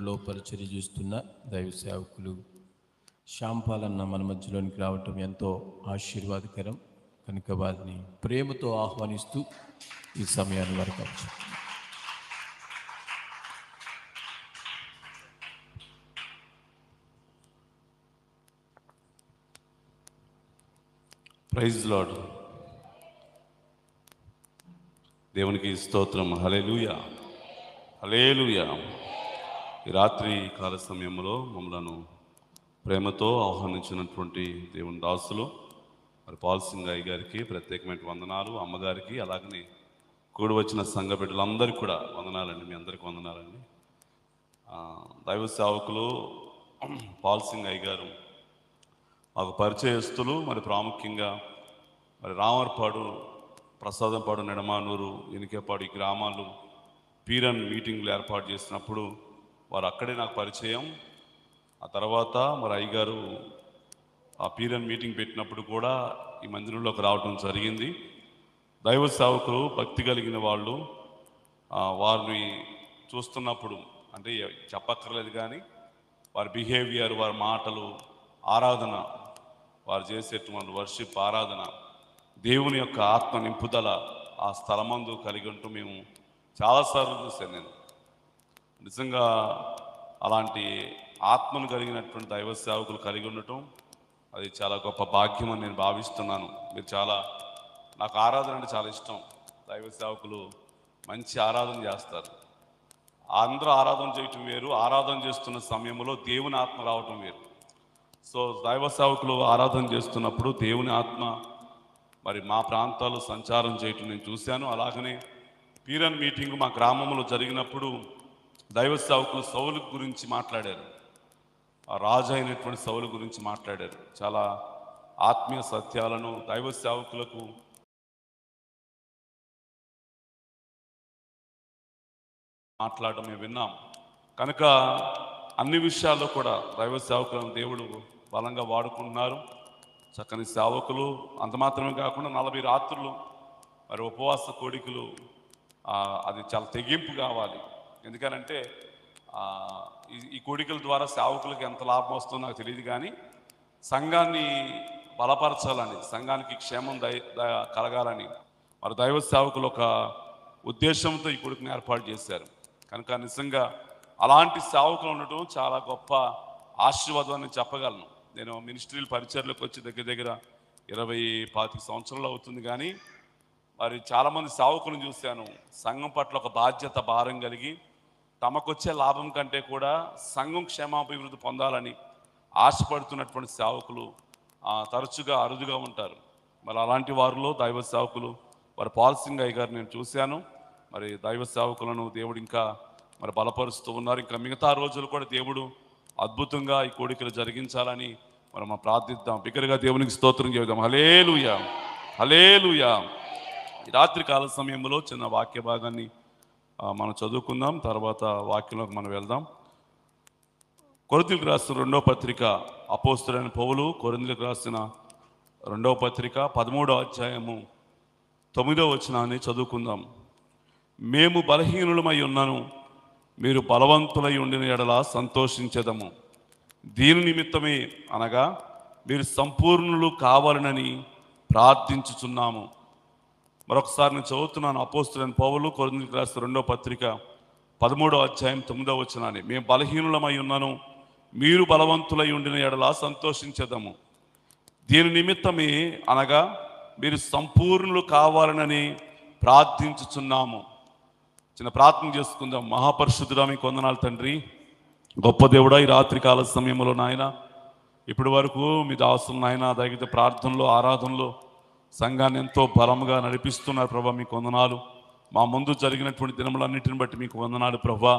ఊర్లో పరిచర్య చేస్తున్న దైవ సేవకులు శ్యాంపాలన్న మన మధ్యలోనికి రావటం ఎంతో ఆశీర్వాదకరం కనుక వారిని ప్రేమతో ఆహ్వానిస్తూ ఈ సమయాన్ని వరకు ప్రైజ్ లార్డ్. దేవునికి స్తోత్రం. హల్లెలూయా, హల్లెలూయా. ఈ రాత్రి కాల సమయంలో మమ్మలను ప్రేమతో ఆహ్వానించినటువంటి దేవుని దాసులు మరి పాల్ సింగ్ అయ్య గారికి ప్రత్యేకమైన వందనాలు, అమ్మగారికి, అలాగనే కూడి వచ్చిన సంఘ బిడ్డలందరికీ కూడా వందనాలండి. మీ అందరికీ వందనాలండి. దైవ సేవకులు పాల్ సింగ్ అయ్య గారు మాకు పరిచయస్తులు. మరి ప్రాముఖ్యంగా మరి రామర్పాడు, ప్రసాదంపాడు, నెడమానూరు, ఎనికేపాడు ఈ గ్రామాలు పీరన్ మీటింగ్లు ఏర్పాటు చేసినప్పుడు వారు అక్కడే నాకు పరిచయం. ఆ తర్వాత మరి అయ్యగారు ఆ పీరన్ మీటింగ్ పెట్టినప్పుడు కూడా ఈ మందిరంలోకి రావడం జరిగింది. దైవ సేవకులు భక్తి కలిగిన వాళ్ళు వారిని చూస్తున్నప్పుడు అంటే చెప్పక్కర్లేదు, కానీ వారి బిహేవియర్, వారి మాటలు, ఆరాధన, వారు చేసేటువంటి వర్షిప్, ఆరాధన, దేవుని యొక్క ఆత్మ నింపుదల ఆ స్థలమందు కలిగి ఉంటూ మేము చాలాసార్లు చూశాను. నేను నిజంగా అలాంటి ఆత్మను కలిగినటువంటి దైవ సేవకులు కలిగి ఉండటం అది చాలా గొప్ప భాగ్యం అని నేను భావిస్తున్నాను. మీరు నాకు ఆరాధన అంటే చాలా ఇష్టం. దైవ సేవకులు మంచి ఆరాధన చేస్తారు. అందరూ ఆరాధన చేయటం వేరు, ఆరాధన చేస్తున్న సమయంలో దేవుని ఆత్మ రావటం వేరు. సో దైవ సేవకులు ఆరాధన చేస్తున్నప్పుడు దేవుని ఆత్మ మరి మా ప్రాంతాల్లో సంచారం చేయటం నేను చూశాను. అలాగనే పీరన్ మీటింగ్ మా గ్రామంలో జరిగినప్పుడు దైవ సేవకులు సౌలు గురించి మాట్లాడారు. ఆ రాజు అయినటువంటి సౌలు గురించి మాట్లాడారు. చాలా ఆత్మీయ సత్యాలను దైవ సేవకులకు మాట్లాడడం మేము విన్నాం. కనుక అన్ని విషయాల్లో కూడా దైవ సేవకులను దేవుడు బలంగా వాడుకుంటున్నారు. చక్కని సేవకులు. అంత మాత్రమే కాకుండా 40 రాత్రులు మరి ఉపవాస కోడికలు, అది చాలా తెగింపు కావాలి. ఎందుకనంటే ఈ కోడికల ద్వారా సేవకులకు ఎంత లాభం వస్తుందో నాకు తెలియదు, కానీ సంఘాన్ని బలపరచాలని, సంఘానికి క్షేమం కలగాలని మరి దైవ సేవకులు ఒక ఉద్దేశంతో ఈ కోడికను ఏర్పాటు చేశారు. కనుక నిజంగా అలాంటి సేవకులు ఉండటం చాలా గొప్ప ఆశీర్వాదం అని చెప్పగలను. నేను మినిస్ట్రీల పరిచర్లకు వచ్చి దగ్గర 20-25 సంవత్సరాలు అవుతుంది, కానీ మరి చాలామంది సేవకులను చూశాను. సంఘం పట్ల ఒక బాధ్యత, భారం కలిగి తమకొచ్చే లాభం కంటే కూడా సంఘం క్షేమాభివృద్ధి పొందాలని ఆశపడుతున్నటువంటి సేవకులు తరచుగా అరుదుగా ఉంటారు. మరి అలాంటి వారిలో దైవ సేవకులు మరి పాల్ సింగ్ అయ్య గారు నేను చూశాను. మరి దైవ సేవకులను దేవుడు ఇంకా మరి బలపరుస్తూ ఉన్నారు. ఇంకా మిగతా రోజులు కూడా దేవుడు అద్భుతంగా ఈ కోడికలు జరిగించాలని మనం ప్రార్థిద్దాం. బిగ్గరగా దేవునికి స్తోత్రం చేద్దాం. హల్లెలూయా, హల్లెలూయా. ఈ రాత్రి కాల సమయంలో చిన్న వాక్య భాగాన్ని మనం చదువుకుందాం. తర్వాత వాక్యంలోకి మనం వెళ్దాం. కొరింథీయులకు రాసిన 2వ పత్రిక, అపోస్తలుడైన పౌలు కొరింథీయులకు రాసిన 2వ పత్రిక 13వ అధ్యాయము 9వ వచనాన్ని చదువుకుందాం. మేము బలహీనులమై ఉన్నాను, మీరు బలవంతులై ఉండిన ఎడల సంతోషించెదము. దీని నిమిత్తమే అనగా మీరు సంపూర్ణులు కావాలనని ప్రార్థించుచున్నాము. మరొకసారి నేను చదువుతున్నాను. అపోస్తలుడైన పౌలు కొరింథీయులకు రాసిన 2వ పత్రిక 13వ అధ్యాయం 9వ వచనాన్ని. మేము బలహీనులమై ఉన్నాను, మీరు బలవంతులై ఉండిన ఎడల సంతోషించెదము. దీని నిమిత్తమే అనగా మీరు సంపూర్ణులు కావాలనని ప్రార్థించుచున్నాము. చిన్న ప్రార్థన చేసుకుందాం. మహాపరిశుద్ధుడా, మీకు వందనాలు తండ్రి. గొప్ప దేవుడా, ఈ రాత్రి కాల సమయంలో నాయన ఇప్పటి వరకు మీ దాసులు నాయన దైవిక ప్రార్థనలో, ఆరాధనలో సంఘాన్ని ఎంతో బలంగా నడిపిస్తున్నారు ప్రభా. మీకు వందనాలు. మా ముందు జరిగినటువంటి దినములన్నిటిని బట్టి మీకు వందనాలు ప్రభా.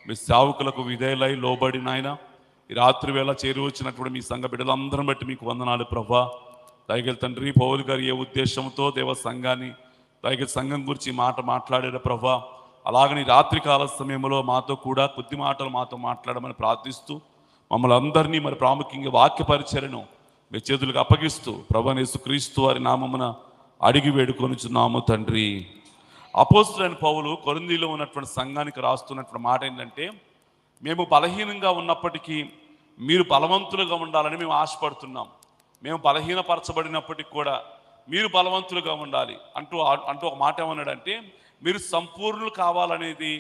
మీ సేవకులకు విధేయులై లోబడి నాయన ఈ రాత్రి వేళ చేరి వచ్చినటువంటి మీ సంఘ బిడ్డలందరిని బట్టి మీకు వందనాలు ప్రభా. దైగల తండ్రి, పౌలు గారు ఏ ఉద్దేశంతో దేవ సంఘాన్ని దైగల సంఘం గురించి మాట్లాడారు ప్రభా, అలాగని రాత్రి కాల సమయంలో మాతో కూడా కొద్ది మాటలు మాతో మాట్లాడమని ప్రార్థిస్తూ మమ్మల్ని అందరినీ మరి ప్రాముఖ్యంగా వాక్య పరిచర్యను మీ చేతులకు అప్పగిస్తూ ప్రభువైన యేసుక్రీస్తు వారి నామమున అడిగి వేడుకొనుచున్నాము తండ్రి. అపోస్తలుడైన పౌలు కొరింథీలో ఉన్నటువంటి సంఘానికి రాస్తున్నటువంటి మాట ఏంటంటే, మేము బలహీనంగా ఉన్నప్పటికీ మీరు బలవంతులుగా ఉండాలని మేము ఆశపడుతున్నాం. మేము బలహీనపరచబడినప్పటికీ కూడా మీరు బలవంతులుగా ఉండాలి అంటూ అంటూ ఒక మాట ఏమన్నాడంటే, మీరు సంపూర్ణులు కావాలనేది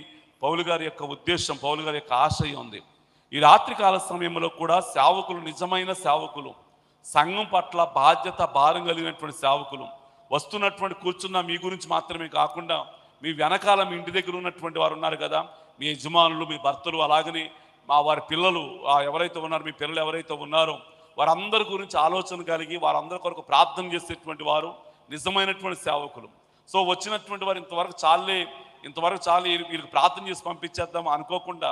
పౌలు గారి యొక్క ఉద్దేశం, పౌలు గారి యొక్క ఆశయం ఉంది. ఈ రాత్రికాల సమయంలో కూడా సేవకులు, నిజమైన సేవకులు, సంఘం పట్ల బాధ్యత భారం కలిగినటువంటి సేవకులు, వస్తున్నటువంటి కూర్చున్న మీ గురించి మాత్రమే కాకుండా మీ వెనకాల మీ ఇంటి దగ్గర ఉన్నటువంటి వారు ఉన్నారు కదా, మీ యజమానులు, మీ భర్తలు, అలాగని వారి పిల్లలు ఎవరైతే ఉన్నారో, మీ పిల్లలు ఎవరైతే ఉన్నారో వారందరి గురించి ఆలోచన కలిగి వారందరి కొరకు ప్రార్థన చేసేటువంటి వారు నిజమైనటువంటి సేవకులు. సో వచ్చినటువంటి వారు ఇంతవరకు చాలే వీరికి ప్రార్థన చేసి పంపించేద్దాం అనుకోకుండా,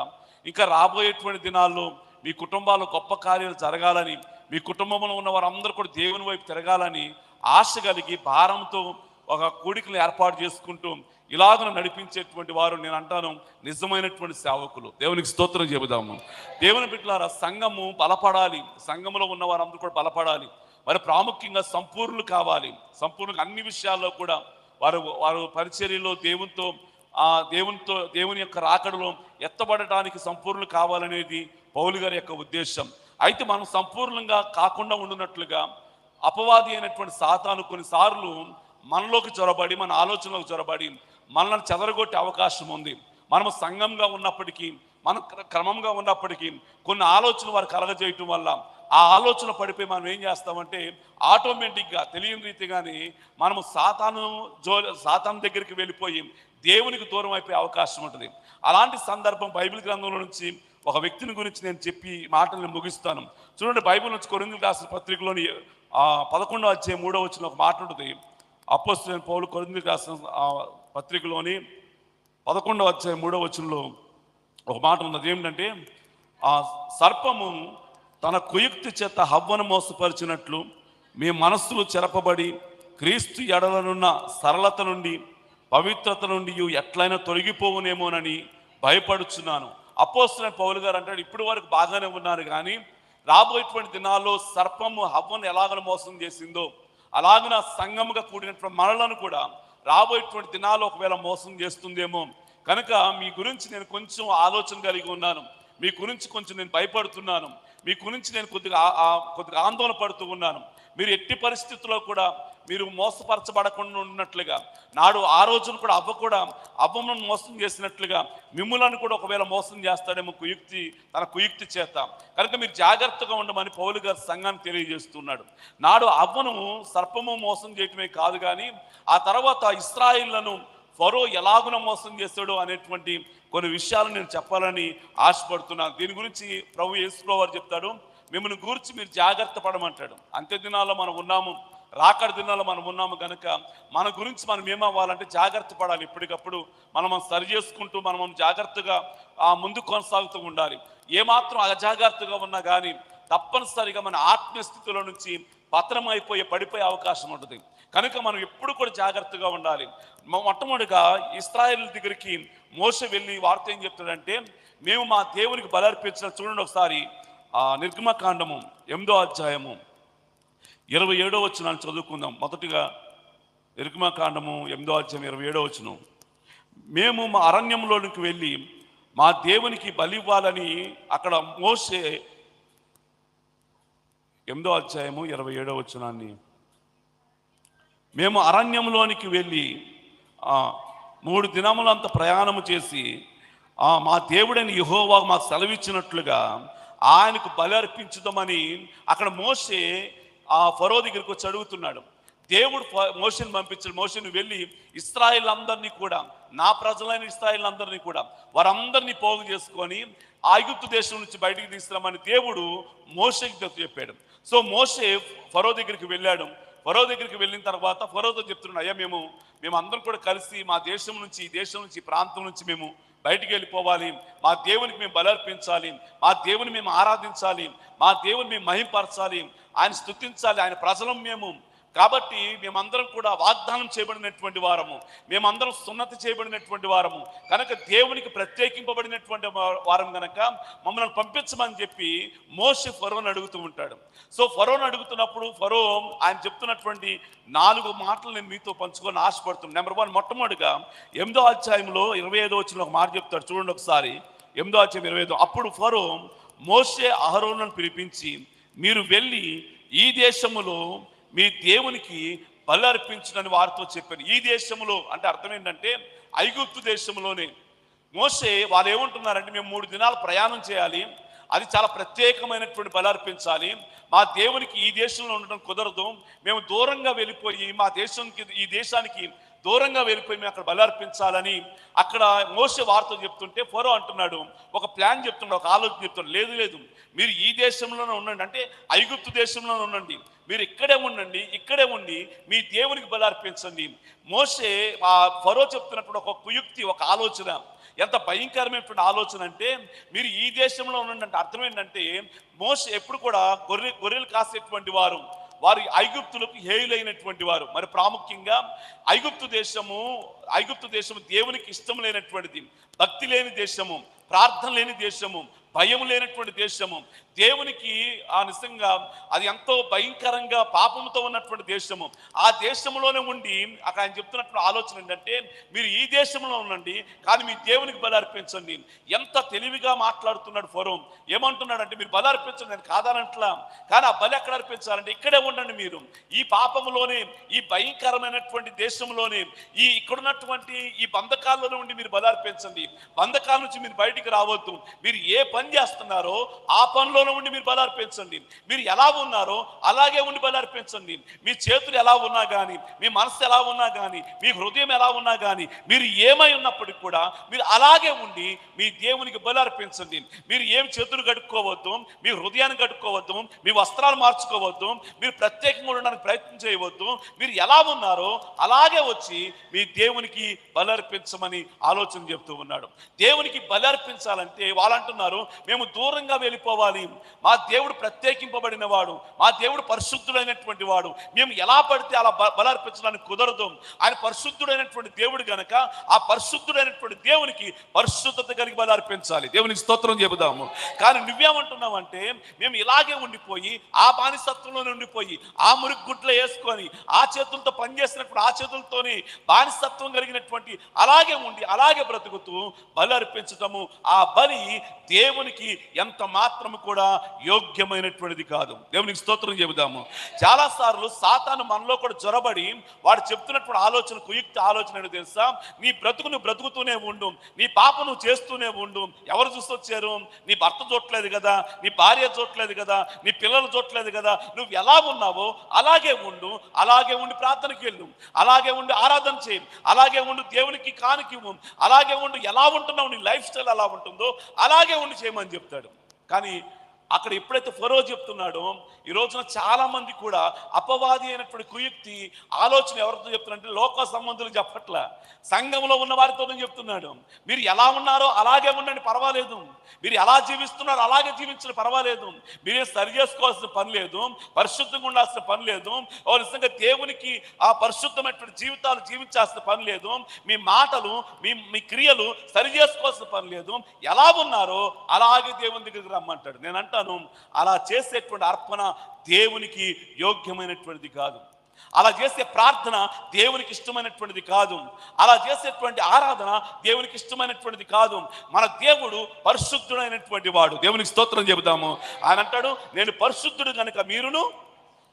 ఇంకా రాబోయేటువంటి దినాల్లో మీ కుటుంబాల్లో గొప్ప కార్యాలు జరగాలని, మీ కుటుంబంలో ఉన్న వారందరూ కూడా దేవుని వైపు తిరగాలని ఆశ కలిగి భారంతో ఒక కూడికలు ఏర్పాటు చేసుకుంటూ ఇలాగను నడిపించేటువంటి వారు, నేను అంటాను, నిజమైనటువంటి సేవకులు. దేవునికి స్తోత్రం చెబుదాము. దేవుని బిడ్డలారా, సంఘము బలపడాలి, సంఘములో ఉన్న వారందరూ కూడా బలపడాలి. మరి ప్రాముఖ్యంగా సంపూర్ణులు కావాలి. సంపూర్ణంగా అన్ని విషయాల్లో కూడా వారు పరిచర్యలో దేవుని యొక్క రాకడలో ఎత్తబడటానికి సంపూర్ణులు కావాలనేది పౌలు గారి యొక్క ఉద్దేశం. అయితే మనం సంపూర్ణంగా కాకుండా ఉండునట్లుగా అపవాది అయినటువంటి సాతాను కొన్నిసార్లు మనలోకి చొరబడి, మన ఆలోచనలోకి చొరబడి మనల్ని చెదరగొట్టే అవకాశం ఉంది. మనము సంఘంగా ఉన్నప్పటికీ, మనం క్రమంగా ఉన్నప్పటికీ కొన్ని ఆలోచనలు వారు కలగజేయటం వల్ల ఆ ఆలోచన పడిపోయి మనం ఏం చేస్తామంటే ఆటోమేటిక్గా తెలియని రీతిగానే మనము సాతాను దగ్గరికి వెళ్ళిపోయి దేవునికి దూరం అయిపోయే అవకాశం ఉంటుంది. అలాంటి సందర్భం బైబిల్ గ్రంథంలో నుంచి ఒక వ్యక్తిని గురించి నేను చెప్పి మాటలను ముగిస్తాను. చూడండి, బైబిల్ నుంచి కొరింథీయులకు రాసిన పత్రికలోని 11వ అధ్యాయం 3వ వచనం ఒక మాట ఉంటుంది. అపోస్తలుడైన పౌలు కొరింథీయులకు రాసిన పత్రికలోని 11వ అధ్యాయం 3వ వచనంలో ఒక మాట ఉన్నది. ఏమిటంటే, ఆ సర్పము తన కుయుక్తి చేత హవ్వను మోసపరిచినట్లు మీ మనస్సులు చెరపబడి క్రీస్తు ఎడలనున్న సరళత నుండి, పవిత్రత నుండి ఎట్లయినా తొలగిపోవునేమోనని భయపడుచున్నాను. అపోస్తలుడైన పౌలు గారు అంటాడు, ఇప్పటి వరకు బాగానే ఉన్నారు, కానీ రాబోయేటువంటి దినాల్లో సర్పము హవ్వను ఎలాగ మోసం చేసిందో అలాగన సంఘముగా కూడినటువంటి మనలను కూడా రాబోయేటువంటి దినాల్లో ఒకవేళ మోసం చేస్తుందేమో. కనుక మీ గురించి నేను కొంచెం ఆలోచన కలిగి ఉన్నాను, మీ గురించి కొంచెం నేను భయపడుతున్నాను, మీ గురించి నేను కొద్దిగా ఆందోళన పడుతూ ఉన్నాను. మీరు ఎట్టి పరిస్థితుల్లో కూడా మీరు మోసపరచబడకుండా ఉన్నట్లుగా, నాడు ఆ రోజున కూడా అవ్వను మోసం చేసినట్లుగా మిమ్ములను కూడా ఒకవేళ మోసం చేస్తాడేమో తన కుయుక్తి చేత. కనుక మీరు జాగ్రత్తగా ఉండమని పౌలు గారు సంఘాన్ని తెలియజేస్తున్నాడు. నాడు అవ్వను సర్పము మోసం చేయటమే కాదు, కానీ ఆ తర్వాత ఇశ్రాయేలును ఫరో ఎలాగున మోసం చేస్తాడో అనేటువంటి కొన్ని విషయాలు నేను చెప్పాలని ఆశపడుతున్నాను. దీని గురించి ప్రభు యేసు వారు చెప్తాడు, మిమ్మల్ని గురించి మీరు జాగ్రత్త పడమంటాడు. అంత్య దినాల్లో మనం ఉన్నాము, రాకడ దినాల్లో మనం ఉన్నాము. కనుక మన గురించి మనం ఏమవ్వాలంటే జాగ్రత్త పడాలి. ఎప్పటికప్పుడు మనం సరి చేసుకుంటూ మనం జాగ్రత్తగా ముందు కొనసాగుతూ ఉండాలి. ఏమాత్రం అజాగ్రత్తగా ఉన్నా కానీ తప్పనిసరిగా మన ఆత్మీయ స్థితిలో నుంచి పడిపోయే అవకాశం ఉంటుంది. కనుక మనం ఎప్పుడు కూడా జాగ్రత్తగా ఉండాలి. మొట్టమొదటిగా ఇశ్రాయేలు దగ్గరికి మోషే వెళ్ళి వార్త ఏం చెప్తాడంటే, మేము మా దేవునికి బలర్పించిన, చూడండి ఒకసారి నిర్గమకాండము 8వ అధ్యాయము 27వ వచనాన్ని చదువుకుందాం. మొదటిగా నిర్గమకాండము 8వ అధ్యాయం 27వ వచనం. మేము మా అరణ్యంలోనికి వెళ్ళి మా దేవునికి బలి ఇవ్వాలని అక్కడ మోషే, 8వ అధ్యాయము 27వ వచనాన్ని, మేము అరణ్యంలోనికి వెళ్ళి 3 దినములంత ప్రయాణము చేసి మా దేవుడైన యెహోవా మాకు సెలవిచ్చినట్లుగా ఆయనకు బలి అర్పించుదామని అక్కడ మోషే ఫరో దగ్గరికి వచ్చి అడుగుతున్నాడు. దేవుడు మోషేని పంపించాడు. మోషేని వెళ్ళి ఇశ్రాయేలందరినీ కూడా, నా ప్రజలైన ఇశ్రాయేలందరినీ కూడా వారందరినీ పోగు చేసుకొని ఐగుప్తు దేశం నుంచి బయటికి తీసుకురామని దేవుడు మోషేకి చెప్పాడు. సో మోషే ఫరో దగ్గరికి వెళ్ళాడు. ఫరో దగ్గరికి వెళ్ళిన తర్వాత ఫరోతో చెప్తున్నాడు, అయ్యా మేము అందరం కూడా కలిసి మా దేశం నుంచి, ఈ దేశం నుంచి, ఈ ప్రాంతం నుంచి మేము బయటికి వెళ్ళిపోవాలి, మా దేవునికి మేము బలర్పించాలి, మా దేవుని మేము ఆరాధించాలి, మా దేవుని మేము మహింపరచాలి, ఆయన స్తుతించాలి, ఆయన ప్రజలం మేము. కాబట్టి మేమందరం కూడా వాగ్దానం చేయబడినటువంటి వారము, మేమందరం సున్నతి చేయబడినటువంటి వారము కనుక, దేవునికి ప్రత్యేకింపబడినటువంటి వారం కనుక మమ్మల్ని పంపించమని చెప్పి మోషే ఫరోని అడుగుతూ ఉంటాడు. సో ఫరోని అడుగుతున్నప్పుడు ఫరో ఆయన చెప్తున్నటువంటి 4 మాటలు నేను మీతో పంచుకొని ఆశపడుతున్నాను. నెంబర్ 1, మొట్టమొదటిగా 8వ అధ్యాయంలో 25వ వచనంలో ఒక మాట చెప్తాడు. చూడండి ఒకసారి, 8:25. అప్పుడు ఫరో మోషే అహరోనులను పిలిపించి, మీరు వెళ్ళి ఈ దేశములో మీ దేవునికి బలి అర్పించునని వారితో చెప్పాను. ఈ దేశంలో అంటే అర్థం ఏంటంటే ఐగుప్తు దేశంలోనే. మోషే వాళ్ళు ఏమంటున్నారంటే, మేము 3 దినాలు ప్రయాణం చేయాలి, అది చాలా ప్రత్యేకమైనటువంటి బలి అర్పించాలి, మా దేవునికి ఈ దేశంలో ఉండడం కుదరదు, మేము దూరంగా వెళ్ళిపోయి ఈ దేశానికి దూరంగా వెళ్ళిపోయి మేము అక్కడ బలి అర్పించాలని అక్కడ మోషే వార్త చెప్తుంటే ఫరో అంటున్నాడు, ఒక ప్లాన్ చెప్తున్నాడు, ఒక ఆలోచన చెప్తున్నాడు. లేదు లేదు, మీరు ఈ దేశంలోనే ఉండండి, అంటే ఐగుప్తు దేశంలోనే ఉండండి, మీరు ఇక్కడే ఉండి మీ దేవునికి బలి అర్పించండి. మోషే ఆ ఫరో చెప్తున్నప్పుడు ఒక కుయుక్తి, ఒక ఆలోచన, ఎంత భయంకరమైనటువంటి ఆలోచన అంటే, మీరు ఈ దేశంలో ఉండండి అంటే అర్థం ఏంటంటే, మోషే ఎప్పుడు కూడా గొర్రెలు కాసేటువంటి వారు ఐగుప్తులకు హేయులైనటువంటి వారు. మరి ప్రాముఖ్యంగా ఐగుప్తు దేశము దేవునికి ఇష్టం లేనటువంటిది, భక్తి లేని దేశము, ప్రార్థన లేని దేశము, భయం లేనటువంటి దేశము, దేవునికి నిజంగా అది ఎంతో భయంకరంగా పాపంతో ఉన్నటువంటి దేశము. ఆ దేశంలోనే ఉండి అక్కడ ఆయన చెప్తున్నటువంటి ఆలోచన ఏంటంటే, మీరు ఈ దేశంలో ఉండండి కానీ మీ దేవునికి బలి అర్పించండి. ఎంత తెలివిగా మాట్లాడుతున్నాడు ఫరో. ఏమంటున్నాడంటే, మీరు బలి అర్పించండి, నేను కాదనట్లా, కానీ ఆ బలి ఎక్కడ అర్పించాలంటే ఇక్కడే ఉండండి, మీరు ఈ పాపంలోనే, ఈ భయంకరమైనటువంటి దేశంలోనే, ఇక్కడున్నటువంటి ఈ బంధకాల్లోనే ఉండి మీరు బలి అర్పించండి. బంధకాల నుంచి మీరు బయటికి రావద్దు. మీరు ఏ పని చేస్తున్నారో ఆ పనిలోనే ఉండి మీరు బలి అర్పించండి. మీరు ఎలా ఉన్నారో అలాగే ఉండి బలి అర్పించండి. మీ చేతులు ఎలా ఉన్నా కానీ, మీ మనసు ఎలా ఉన్నా కానీ, మీ హృదయం ఎలా ఉన్నా కానీ, మీరు ఏమై ఉన్నప్పటికీ కూడా మీరు అలాగే ఉండి మీ దేవునికి బలి అర్పించండి. మీరు ఏం చేతులు కడుక్కోవద్దు, మీ హృదయాన్ని కడుక్కోవద్దు, మీ వస్త్రాలు మార్చుకోవద్దు, మీరు ప్రత్యేకంగా ఉండడానికి ప్రయత్నం చేయవద్దు. మీరు ఎలా ఉన్నారో అలాగే వచ్చి మీ దేవునికి బలి అర్పించమని ఆలోచన చెప్తూ ఉన్నాడు. దేవునికి బలి అర్పించాలంటే వాళ్ళు అంటున్నారు, మేము దూరంగా వెళ్ళిపోవాలి, మా దేవుడు ప్రత్యేకింపబడిన వాడు, మా దేవుడు పరిశుద్ధుడైనటువంటి వాడు, మేము ఎలా పడితే అలా బలి అర్పించడానికి కుదరదు. ఆయన పరిశుద్ధుడైనటువంటి దేవుడు గనక ఆ పరిశుద్ధుడైనటువంటి దేవునికి పరిశుద్ధత కలిగి బలి అర్పించాలి. దేవునికి స్తోత్రం చెబుదాము. కానీ నువ్వేమంటున్నావంటే, మేము ఇలాగే ఉండిపోయి ఆ బానిసత్వంలోనే ఉండిపోయి ఆ మురికి గుడ్లు వేసుకొని ఆ చేతులతో పనిచేసినప్పుడు ఆ చేతులతోని బానిసత్వం కలిగినటువంటి అలాగే ఉండి అలాగే బ్రతుకుతూ బలి అర్పించటము, ఆ బలి దేవునికి ఎంత మాత్రము కూడా యోగ్యమైనటువంటిది కాదు. దేవునికి స్తోత్రం చెబుదాము. చాలాసార్లు సాతాను మనలో కూడా జొరబడి వాడు చెప్తున్నటువంటి ఆలోచన, కుయుక్తి ఆలోచన ఏంటో తెలుసా? నీ బ్రతుకు నువ్వు బ్రతుకుతూనే ఉండు, నీ పాప నువ్వు చేస్తూనే ఉండు. ఎవరు చూసొచ్చారు? నీ భర్త చూడలేదు కదా, నీ భార్య చూడలేదు కదా, నీ పిల్లలు చూడలేదు కదా, నువ్వు ఎలా ఉన్నావో అలాగే ఉండు, అలాగే ఉండి ప్రార్థనకి వెళ్ళు, అలాగే ఉండి ఆరాధన చేయి, అలాగే ఉండి దేవునికి కానుక ఇవ్వు, అలాగే ఉండి ఎలా ఉంటున్నావు, నీ లైఫ్ స్టైల్ ఎలా ఉంటుందో అలాగే ఉండి చేయమని చెప్తాడు. కానీ అక్కడ ఎప్పుడైతే ఫరో చెప్తున్నాడో, ఈ రోజున చాలా మంది కూడా అపవాది అయినటువంటి కుయుక్తి ఆలోచన ఎవరితో చెప్తున్నారంటే, లోక సంబంధులు చెప్పట్లా, సంఘంలో ఉన్న వారితోనే చెప్తున్నాడు. మీరు ఎలా ఉన్నారో అలాగే ఉండండి, పర్వాలేదు. మీరు ఎలా జీవిస్తున్నారో అలాగే జీవించడం పర్వాలేదు. మీరే సరి చేసుకోవాల్సిన పని లేదు, పరిశుద్ధంగా ఉండాల్సిన పని లేదు, నిజంగా దేవునికి ఆ పరిశుద్ధమైనటువంటి జీవితాలు జీవించాల్సిన పని లేదు. మీ మాటలు మీ క్రియలు సరి చేసుకోవాల్సిన పని లేదు. ఎలా ఉన్నారో అలాగే దేవుని దగ్గరికి రమ్మంటాడు. నేను అంటాను, అలా చేసేటువంటి అర్పణ దేవునికి యోగ్యమైనటువంటిది కాదు. అలా చేసే ప్రార్థన దేవునికి ఇష్టమైనటువంటిది కాదు. అలా చేసేటువంటి ఆరాధన దేవునికి ఇష్టమైనటువంటిది కాదు. మన దేవుడు పరిశుద్ధుడైనటువంటి వాడు. దేవునికి స్తోత్రం చెబుతాము. ఆయన అంటాడు, నేను పరిశుద్ధుడు కనుక మీరును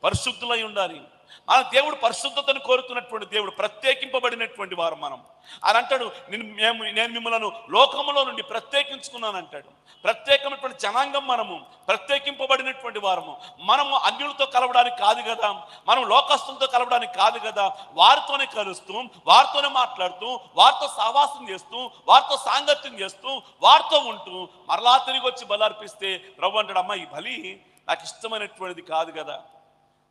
పరిశుద్ధులై ఉండాలి. మన దేవుడు పరిశుద్ధతను కోరుతున్నటువంటి దేవుడు, ప్రత్యేకింపబడినటువంటి వారు మనం. అని అంటాడు, నేను మిమ్మల్ని లోకములో నుండి ప్రత్యేకించుకున్నాను అంటాడు. ప్రత్యేకమైనటువంటి జనాంగం మనము, ప్రత్యేకింపబడినటువంటి వారము. మనము అన్యులతో కలవడానికి కాదు కదా, మనం లోకస్తులతో కలవడానికి కాదు కదా, వారితోనే కలుస్తూ, వారితోనే మాట్లాడుతూ, వారితో సహవాసం చేస్తూ, వారితో సాంగత్యం చేస్తూ, వారితో ఉంటూ మరలా తిరిగి వచ్చి బలి అర్పిస్తే ప్రభు అంటాడు, అమ్మ ఈ బలి నాకు ఇష్టమైనటువంటిది కాదు కదా.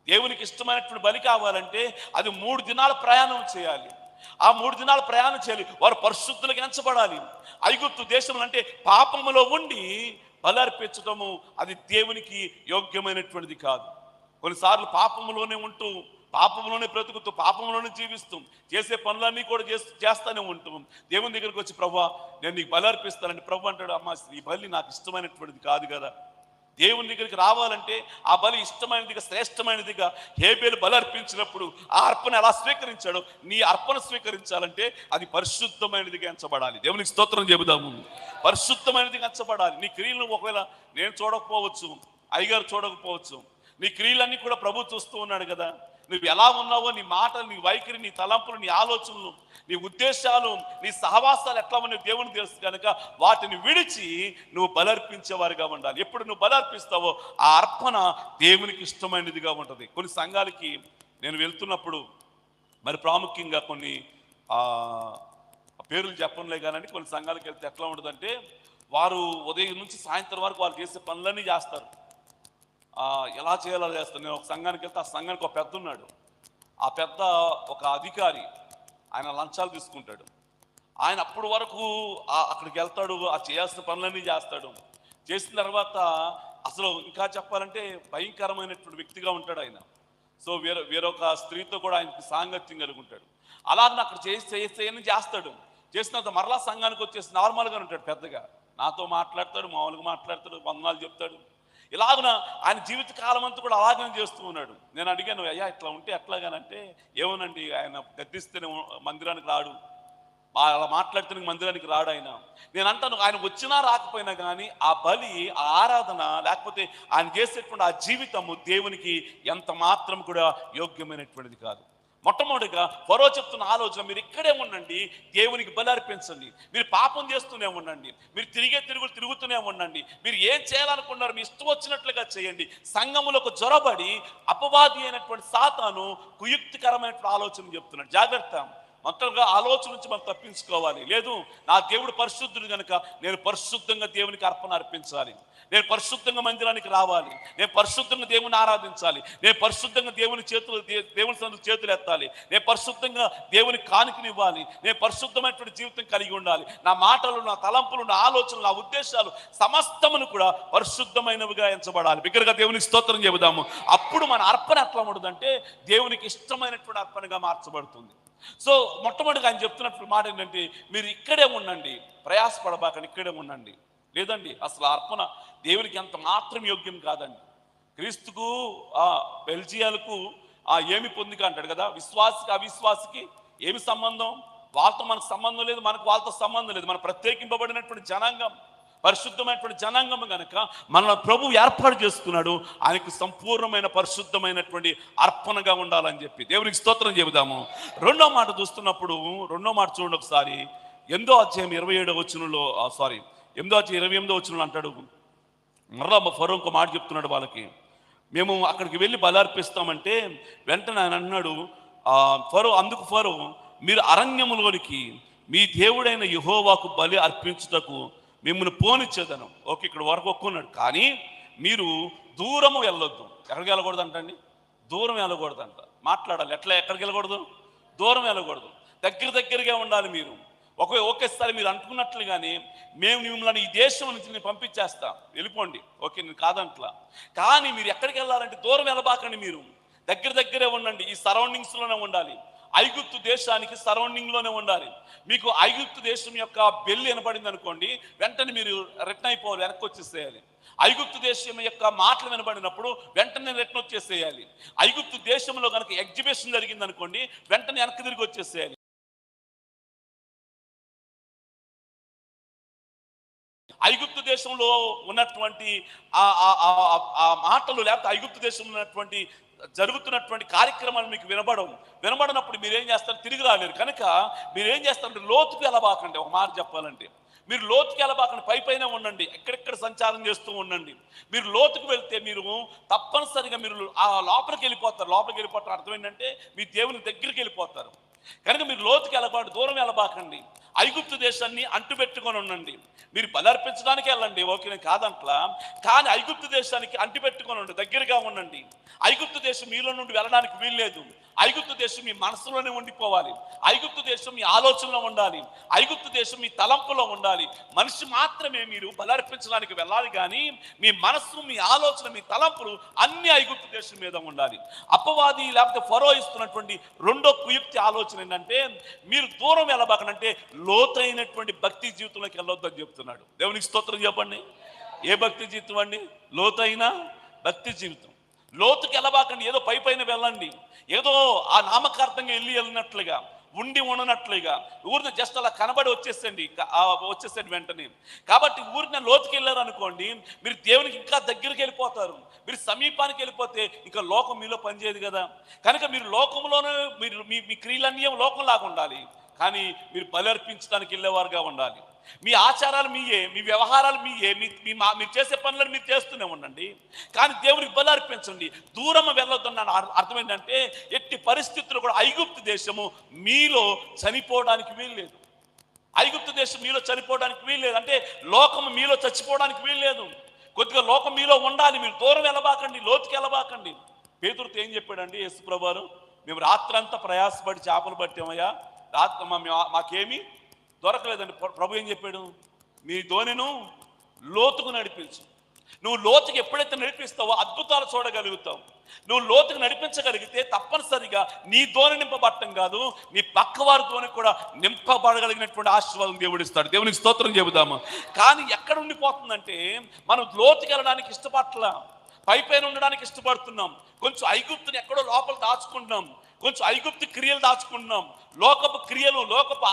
దేవునికి ఇష్టమైనటువంటి బలి కావాలంటే అది 3 దినాల ప్రయాణం చేయాలి. ఆ 3 దినాల ప్రయాణం చేయాలి. వారు పరిశుద్ధులుగా ఎంచబడాలి. ఐగుప్తు దేశంలో అంటే పాపములో ఉండి బలి అర్పించడము అది దేవునికి యోగ్యమైనటువంటిది కాదు. కొన్నిసార్లు పాపములోనే ఉంటూ, పాపంలోనే బ్రతుకుతూ, పాపంలోనే జీవిస్తూ, చేసే పనులన్నీ కూడా చేస్తూనే ఉంటూ దేవుని దగ్గరికి వచ్చి, ప్రభువా నేను నీకు బలి అర్పిస్తానండి. ప్రభు అంటాడు, అమ్మ ఈ బలి నాకు ఇష్టమైనటువంటిది కాదు కదా. దేవుని దగ్గరికి రావాలంటే ఆ బలి ఇష్టమైనదిగా శ్రేష్టమైనదిగా హేబేలు బలి అర్పించినప్పుడు ఆ అర్పణ ఎలా స్వీకరించాడో నీ అర్పణ స్వీకరించాలంటే అది పరిశుద్ధమైనదిగా ఎంచబడాలి. దేవునికి స్తోత్రం చెబుదాము. పరిశుద్ధమైనదిగా ఎంచబడాలి. నీ క్రియలను ఒకవేళ నేను చూడకపోవచ్చు, అయ్యగారు చూడకపోవచ్చు, నీ క్రియలన్నీ కూడా ప్రభు చూస్తూ ఉన్నాడు కదా. నువ్వు ఎలా ఉన్నావో, నీ మాటలు, నీ వైఖరి, నీ తలంపులు, నీ ఆలోచనలు, నీ ఉద్దేశాలు, నీ సహవాసాలు ఎట్లా ఉన్నాయో దేవునికి తెలుసు కనుక వాటిని విడిచి నువ్వు బలర్పించేవారిగా ఉండాలి. ఎప్పుడు నువ్వు బలర్పిస్తావో ఆ అర్పణ దేవునికి ఇష్టమైనదిగా ఉంటుంది. కొన్ని సంఘాలకి నేను వెళ్తున్నప్పుడు మరి ప్రాముఖ్యంగా కొన్ని పేర్లు చెప్పనులే కానీ కొన్ని సంఘాలకు వెళ్తే ఎట్లా ఉంటుందంటే వారు ఉదయం నుంచి సాయంత్రం వరకు వాళ్ళు చేసే పనులన్నీ చేస్తారు. ఎలా చేయాలో చేస్తాను. నేను ఒక సంఘానికి వెళ్తే ఆ సంఘానికి ఒక పెద్ద ఉన్నాడు. ఆ పెద్ద ఒక అధికారి, ఆయన లంచాలు తీసుకుంటాడు. ఆయన అప్పుడు వరకు అక్కడికి వెళ్తాడు, ఆ చేయాల్సిన పనులన్నీ చేస్తాడు. చేసిన తర్వాత అసలు ఇంకా చెప్పాలంటే భయంకరమైనటువంటి వ్యక్తిగా ఉంటాడు ఆయన. సో వేరొక స్త్రీతో కూడా ఆయనకి సాంగత్యం కలిగి ఉంటాడు. అలాగే అక్కడ చేసేయని చేస్తాడు. చేసిన తర్వాత మరలా సంఘానికి వచ్చేసి నార్మల్గా ఉంటాడు. పెద్దగా నాతో మాట్లాడతాడు, మామూలుగా మాట్లాడతాడు, వందనాలు చెప్తాడు. ఇలాగున ఆయన జీవిత కాలం అంతా కూడా అలాగనే చేస్తూ ఉన్నాడు. నేను అడిగాను, అయ్యా ఇట్లా ఉంటే ఎట్లాగానంటే, ఏమోనండి ఆయన గద్దిస్తేనే మందిరానికి రాడు, అలా మాట్లాడితే మందిరానికి రాడు ఆయన. నేను అంటాను, ఆయన వచ్చినా రాకపోయినా కానీ ఆ బలి, ఆ ఆరాధన, లేకపోతే ఆయన చేసేటువంటి ఆ జీవితము దేవునికి ఎంత మాత్రం కూడా యోగ్యమైనటువంటిది కాదు. మొట్టమొదటిగా ఫరో చెప్తున్న ఆలోచన, మీరు ఇక్కడే ఉండండి, దేవునికి బలి అర్పించండి. మీరు పాపం చేస్తూనే ఉండండి, మీరు తిరుగుతూనే ఉండండి, మీరు ఏం చేయాలనుకున్నారు మీ ఇష్టం వచ్చినట్లుగా చేయండి. సంఘములకు జొరబడి అపవాది అయినటువంటి సాతాను కుయుక్తికరమైనటువంటి ఆలోచన చెప్తున్నాడు. జాగ్రత్త, మొత్తంగా ఆలోచన నుంచి మనం తప్పించుకోవాలి. లేదు, నా దేవుడు పరిశుద్ధుడు కనుక నేను పరిశుద్ధంగా దేవునికి అర్పణ అర్పించాలి, నేను పరిశుద్ధంగా మందిరానికి రావాలి, నేను పరిశుద్ధంగా దేవుని ఆరాధించాలి, నేను పరిశుద్ధంగా దేవుని చేతులు ఎత్తాలి, నేను పరిశుద్ధంగా దేవుని కానుకనివ్వాలి, నేను పరిశుద్ధమైనటువంటి జీవితం కలిగి ఉండాలి. నా మాటలు, నా తలంపులు, నా ఆలోచనలు, నా ఉద్దేశాలు సమస్తమును కూడా పరిశుద్ధమైనవిగా ఎంచబడాలి. బిగ్గరగా దేవునికి స్తోత్రం చెబుదాము. అప్పుడు మన అర్పణ ఎట్లా ఉండదంటే దేవునికి ఇష్టమైనటువంటి అర్పణగా మార్చబడుతుంది. సో మొట్టమొదటిగా ఆయన చెప్తున్నప్పుడు మాట ఏంటంటే, మీరు ఇక్కడే ఉండండి, ప్రయాసపడబాకండి, ఇక్కడే ఉండండి. లేదండి, అసలు అర్పణ దేవునికి ఎంత మాత్రం యోగ్యం కాదండి. క్రీస్తుకు బెల్జియాలకు ఏమి పొందిక అంటాడు కదా. విశ్వాసికి అవిశ్వాసికి ఏమి సంబంధం? వాళ్ళతో మనకు సంబంధం లేదు, మనకు వాళ్ళతో సంబంధం లేదు. మన ప్రత్యేకింపబడినటువంటి జనాంగం, పరిశుద్ధమైనటువంటి జనాంగం కనుక మనల్ని ప్రభు ఏర్పాటు చేసుకున్నాడు. ఆయనకు సంపూర్ణమైన పరిశుద్ధమైనటువంటి అర్పణగా ఉండాలని చెప్పి దేవునికి స్తోత్రం చెబుదాము. రెండో మాట చూస్తున్నప్పుడు, రెండో మాట చూడండి ఒకసారి. 8వ అధ్యాయం 27వ వచనంలో 8వ అధ్యాయం 28వ వచనంలో అంటాడు, మరలా ఫరో ఇంకో మాట చెప్తున్నాడు వాళ్ళకి, మేము అక్కడికి వెళ్ళి బలి అర్పిస్తామంటే వెంటనే ఆయన అన్నాడు, ఫరో మీరు అరణ్యములోనికి మీ దేవుడైన యెహోవాకు బలి అర్పించుటకు మిమ్మల్ని పోనిచ్చేదను. ఓకే, ఇక్కడ వరకు ఒప్పుకున్నాడు. కానీ మీరు దూరము వెళ్ళొద్దు. ఎక్కడికి వెళ్ళకూడదు అంటండి? దూరం వెళ్ళకూడదంట. మాట్లాడాలి, ఎక్కడికి వెళ్ళకూడదు? దూరం వెళ్ళకూడదు, దగ్గరగా ఉండాలి. మీరు ఒకేసారి మీరు అనుకున్నట్లుగానే మేము మిమ్మల్ని ఈ దేశం నుంచి నేను పంపించేస్తా, వెళ్ళిపోండి, ఓకే, నేను కాదంట్లా. కానీ మీరు ఎక్కడికి వెళ్ళాలంటే దూరం వెళ్ళబాకండి, మీరు దగ్గరే ఉండండి, ఈ సరౌండింగ్స్లోనే ఉండాలి. ఐగుప్తు దేశానికి సరౌండింగ్లోనే ఉండాలి. మీకు ఐగుప్తు దేశం యొక్క బెల్లి వినపడింది అనుకోండి, వెంటనే మీరు రిటర్న్ అయిపోవాలి, వెనక్కి వచ్చేసేయాలి. ఐగుప్తు దేశం యొక్క మాటలు వినబడినప్పుడు వెంటనే రిటర్న్ వచ్చేసేయాలి. ఐగుప్తు దేశంలో కనుక ఎగ్జిబిషన్ జరిగింది అనుకోండి, వెంటనే వెనక్కి తిరిగి వచ్చేసేయాలి. ఐగుప్తు దేశంలో ఉన్నటువంటి ఆ మాటలు, లేకపోతే ఐగుప్తు దేశంలో ఉన్నటువంటి జరుగుతున్నటువంటి కార్యక్రమాలు మీకు వినబడినప్పుడు మీరేం చేస్తారు? తిరిగి రాలేరు. కనుక మీరేం చేస్తారంటే లోతుకు వెళ్ళబాకండి. ఒక మాట చెప్పాలంటే, మీరు లోతుకి వెళ్ళబాకండి, పైన ఉండండి, ఎక్కడెక్కడ సంచారం చేస్తూ ఉండండి. మీరు లోతుకు వెళ్తే మీరు తప్పనిసరిగా మీరు ఆ లోపలికి వెళ్ళిపోతారు. అర్థం ఏంటంటే మీ దేవుని దగ్గరికి వెళ్ళిపోతారు. కనుక మీరు లోతుకి వెళ్ళబాకండి, దూరం వెళ్ళబాకండి. ఐగుప్తు దేశాన్ని అంటుపెట్టుకొని ఉండండి. మీరు బలర్పించడానికి వెళ్ళండి, ఓకే, నేను కాదంట్లా. కానీ ఐగుప్తు దేశానికి అంటుపెట్టుకొని ఉండండి, దగ్గరగా ఉండండి. ఐగుప్తు దేశం మీలో నుండి వెళ్ళడానికి వీల్లేదు. ఐగుప్తు దేశం మీ మనసులోనే ఉండిపోవాలి. ఐగుప్తు దేశం మీ ఆలోచనలో ఉండాలి. ఐగుప్తు దేశం మీ తలంపులో ఉండాలి. మనిషి మాత్రమే మీరు బలర్పించడానికి వెళ్ళాలి, కానీ మీ మనస్సు, మీ ఆలోచన, మీ తలంపులు అన్ని ఐగుప్తు దేశం మీద ఉండాలి. అపవాది లేకపోతే ఫరో ఇస్తున్నటువంటి రెండో కుయుక్తి ఆలోచన ఏంటంటే, మీరు దూరం వెళ్ళబాకనంటే లోతైనటువంటి భక్తి జీవితంలోకి వెళ్ళొద్దని చెప్తున్నాడు. దేవునికి స్తోత్రం చెప్పండి. ఏ భక్తి జీవితం అండి? లోతైన భక్తి జీవితం. లోతుకి వెళ్ళబాకండి, ఏదో పై పైన వెళ్ళండి, ఏదో ఆ నామకార్థంగా వెళ్ళినట్లుగా, ఉండి ఉండనట్లుగా ఊరిని జస్ట్ అలా కనబడి వచ్చేసండి వెంటనే. కాబట్టి ఊరిని లోతుకి వెళ్ళారు అనుకోండి, మీరు దేవునికి ఇంకా దగ్గరికి వెళ్ళిపోతారు. మీరు సమీపానికి వెళ్ళిపోతే ఇంకా లోకం మీలో పనిచేయదు కదా. కనుక మీరు లోకంలోనే మీరు మీ క్రియలన్నీ లోకంలాగా ఉండాలి, కానీ మీరు బలి అర్పించడానికి వెళ్ళేవారుగా ఉండాలి. మీ ఆచారాలు మీయే, మీ వ్యవహారాలు మీయే, మీరు చేసే పనులను మీరు చేస్తూనే ఉండండి, కానీ దేవునికి బలి అర్పించండి. దూరం వెళ్ళొద్దన్న అర్థం ఏంటంటే, ఎట్టి పరిస్థితుల్లో కూడా ఐగుప్తు దేశము మీలో చనిపోవడానికి వీల్లేదు. ఐగుప్తు దేశం మీలో చనిపోవడానికి వీల్లేదు అంటే లోకం మీలో చచ్చిపోవడానికి వీల్లేదు. కొద్దిగా లోకం మీలో ఉండాలి. మీరు దూరం వెళ్ళబాకండి, లోతుకి వెళ్ళబాకండి. పేతురుతో ఏం చెప్పాడండి యేసు ప్రభువారు? మేము రాత్రంతా ప్రయాసపడి చేపలు పట్టామయ్యా, రాత్రి మాకేమీ దొరకలేదండి. ప్రభు ఏం చెప్పాడు? మీ ధోనిను లోతుకు నడిపించు. నువ్వు లోతుకు ఎప్పుడైతే నడిపిస్తావో అద్భుతాలు చూడగలుగుతావు. నువ్వు లోతుకు నడిపించగలిగితే తప్పనిసరిగా నీ ధోని నింపబట్టం కాదు, నీ పక్కవారి ధోని కూడా నింపబడగలిగినటువంటి ఆశీర్వాదం దేవుడిస్తాడు. దేవునికి స్తోత్రం చెబుదాము. కానీ ఎక్కడ ఉండిపోతుందంటే, మనం లోతుకి వెళ్ళడానికి ఇష్టపడట్లా, పైపైన ఉండడానికి ఇష్టపడుతున్నాం. కొంచెం ఐగుప్తుని ఎక్కడో లోపల దాచుకుంటున్నాం, కొంచెం ఐగుప్తు క్రియలు దాచుకుంటున్నాం. లోకపు క్రియలు, లోకపు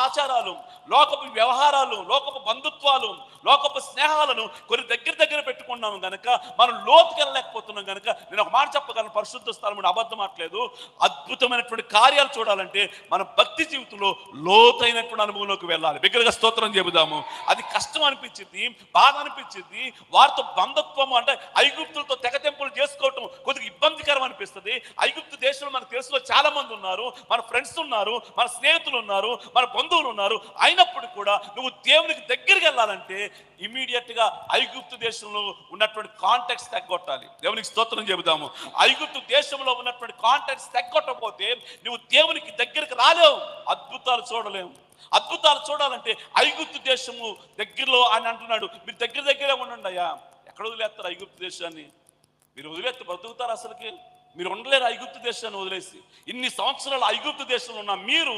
ఆచారాలు, లోకపు వ్యవహారాలు, లోకపు బంధుత్వాలు, లోకపు స్నేహాలను కొన్ని దగ్గర పెట్టుకున్నాము కనుక మనం లోతుకి వెళ్ళలేకపోతున్నాం. కనుక నేను ఒక మాట చెప్పగలను, పరిశుద్ధ స్థలం అబద్ధం మాట్లేదు. అద్భుతమైనటువంటి కార్యాలు చూడాలంటే మన భక్తి జీవితంలో లోతైనటువంటి అనుభవంలోకి వెళ్ళాలి. బిగ్గరగా స్తోత్రం చెబుదాము. అది కష్టం అనిపించింది, బాధ అనిపించింది. వారితో బంధత్వము అంటే ఐగుప్తులతో తెగతెంపులు చేసుకోవటం కొద్దిగా ఇబ్బందికరం అనిపిస్తుంది. ఐగుప్తు దేశంలో మనకు తెలుసులో చాలా మంది ఉన్నారు, మన ఫ్రెండ్స్ ఉన్నారు, మన స్నేహితులు ఉన్నారు, మన బంధువులు ఉన్నారు. అయినప్పుడు కూడా నువ్వు దేవునికి దగ్గరికి వెళ్ళాలంటే ఇమీడియట్ గా ఐగుప్తు దేశంలో ఉన్నటువంటి కాంటాక్ట్స్ తగ్గొట్టాలి. దేవునికి స్తోత్రం చెబుదాము. ఐగుప్తు దేశంలో ఉన్నటువంటి కాంటాక్ట్స్ తగ్గొట్టకపోతే నువ్వు దేవునికి దగ్గరికి రాలేవు, అద్భుతాలు చూడలేవు. అద్భుతాలు చూడాలంటే ఐగుప్తు దేశము దగ్గరలో అని అంటున్నాడు. మీరు దగ్గరే ఉండండి అయ్యా. ఎక్కడ వదిలేస్తారు ఐగుప్తు దేశాన్ని? మీరు వదిలేస్తే బ్రతుకుతారు? అసలుకి మీరు ఉండలేరు ఐగుప్తు దేశాన్ని వదిలేసి. ఇన్ని సంవత్సరాలు ఐగుప్తు దేశంలో ఉన్న మీరు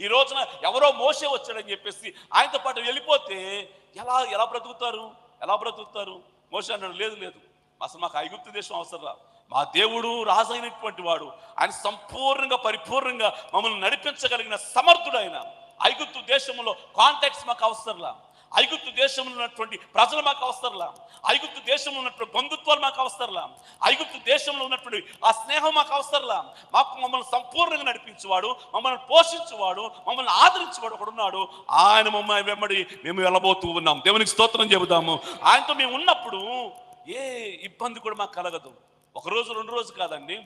ఈ రోజున ఎవరో మోసే వచ్చాడని చెప్పేసి ఆయనతో పాటు వెళ్ళిపోతే ఎలా బ్రతుకుతారు? మోసే అన్నాడు, లేదు అసలు మాకు ఐగుప్తు దేశం అవసరం. మా దేవుడు రాజు అయినటువంటి వాడు, ఆయన సంపూర్ణంగా పరిపూర్ణంగా మమ్మల్ని నడిపించగలిగిన సమర్థుడు. ఆయన ఐగుప్తు దేశంలో కాంటాక్ట్స్ మాకు అవసరంలా, ఐగుప్తు దేశంలో ఉన్నటువంటి ప్రజలు మాకు అవసరంలా, ఐగుప్తు దేశంలో ఉన్నటువంటి బంధుత్వాలు మాకు అవసరంలా, ఐగుప్తు దేశంలో ఉన్నటువంటి ఆ స్నేహం మాకు అవసరంలా. మమ్మల్ని సంపూర్ణంగా నడిపించేవాడు, మమ్మల్ని పోషించేవాడు, మమ్మల్ని ఆదరించేవాడు ఒకడున్నాడు. ఆయన మమ్మల్ని వెంబడి మేము వెళ్ళబోతూ ఉన్నాం. దేవునికి స్తోత్రం చెబుదాము. ఆయనతో మేము ఉన్నప్పుడు ఏ ఇబ్బంది కూడా మాకు కలగదు. ఒక రోజు 2 రోజు కాదండి,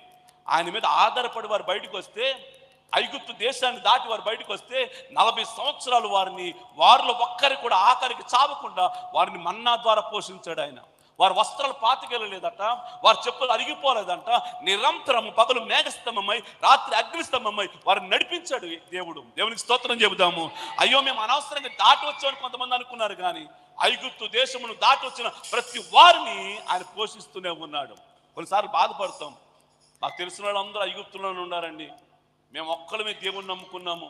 ఆయన మీద ఆధారపడి వారు బయటకు వస్తే, ఐగుప్తు దేశాన్ని దాటి వారు బయటకు వస్తే 40 సంవత్సరాలు వారిలో ఒక్కరి కూడా ఆఖరికి చావకుండా వారిని మన్నా ద్వారా పోషించాడు ఆయన. వారి వస్త్రాలు పాతికెళ్ళలేదట, వారి చెప్పులు అరిగిపోలేదంట. నిరంతరము పగలు మేఘస్తంభమై, రాత్రి అగ్నిస్తంభమై వారిని నడిపించాడు దేవుడు. దేవునికి స్తోత్రం చెబుదాము. అయ్యో మేము అనవసరంగా దాటి వచ్చామని కొంతమంది అనుకున్నారు, కానీ ఐగుప్తు దేశమును దాటి వచ్చిన ప్రతి వారిని ఆయన పోషిస్తూనే ఉన్నాడు. కొన్నిసార్లు బాధపడతాం, మాకు తెలిసిన వాళ్ళందరూ ఐగుప్తులోనే ఉన్నారండి, మేము ఒక్కలమే దేవుని నమ్ముకున్నాము,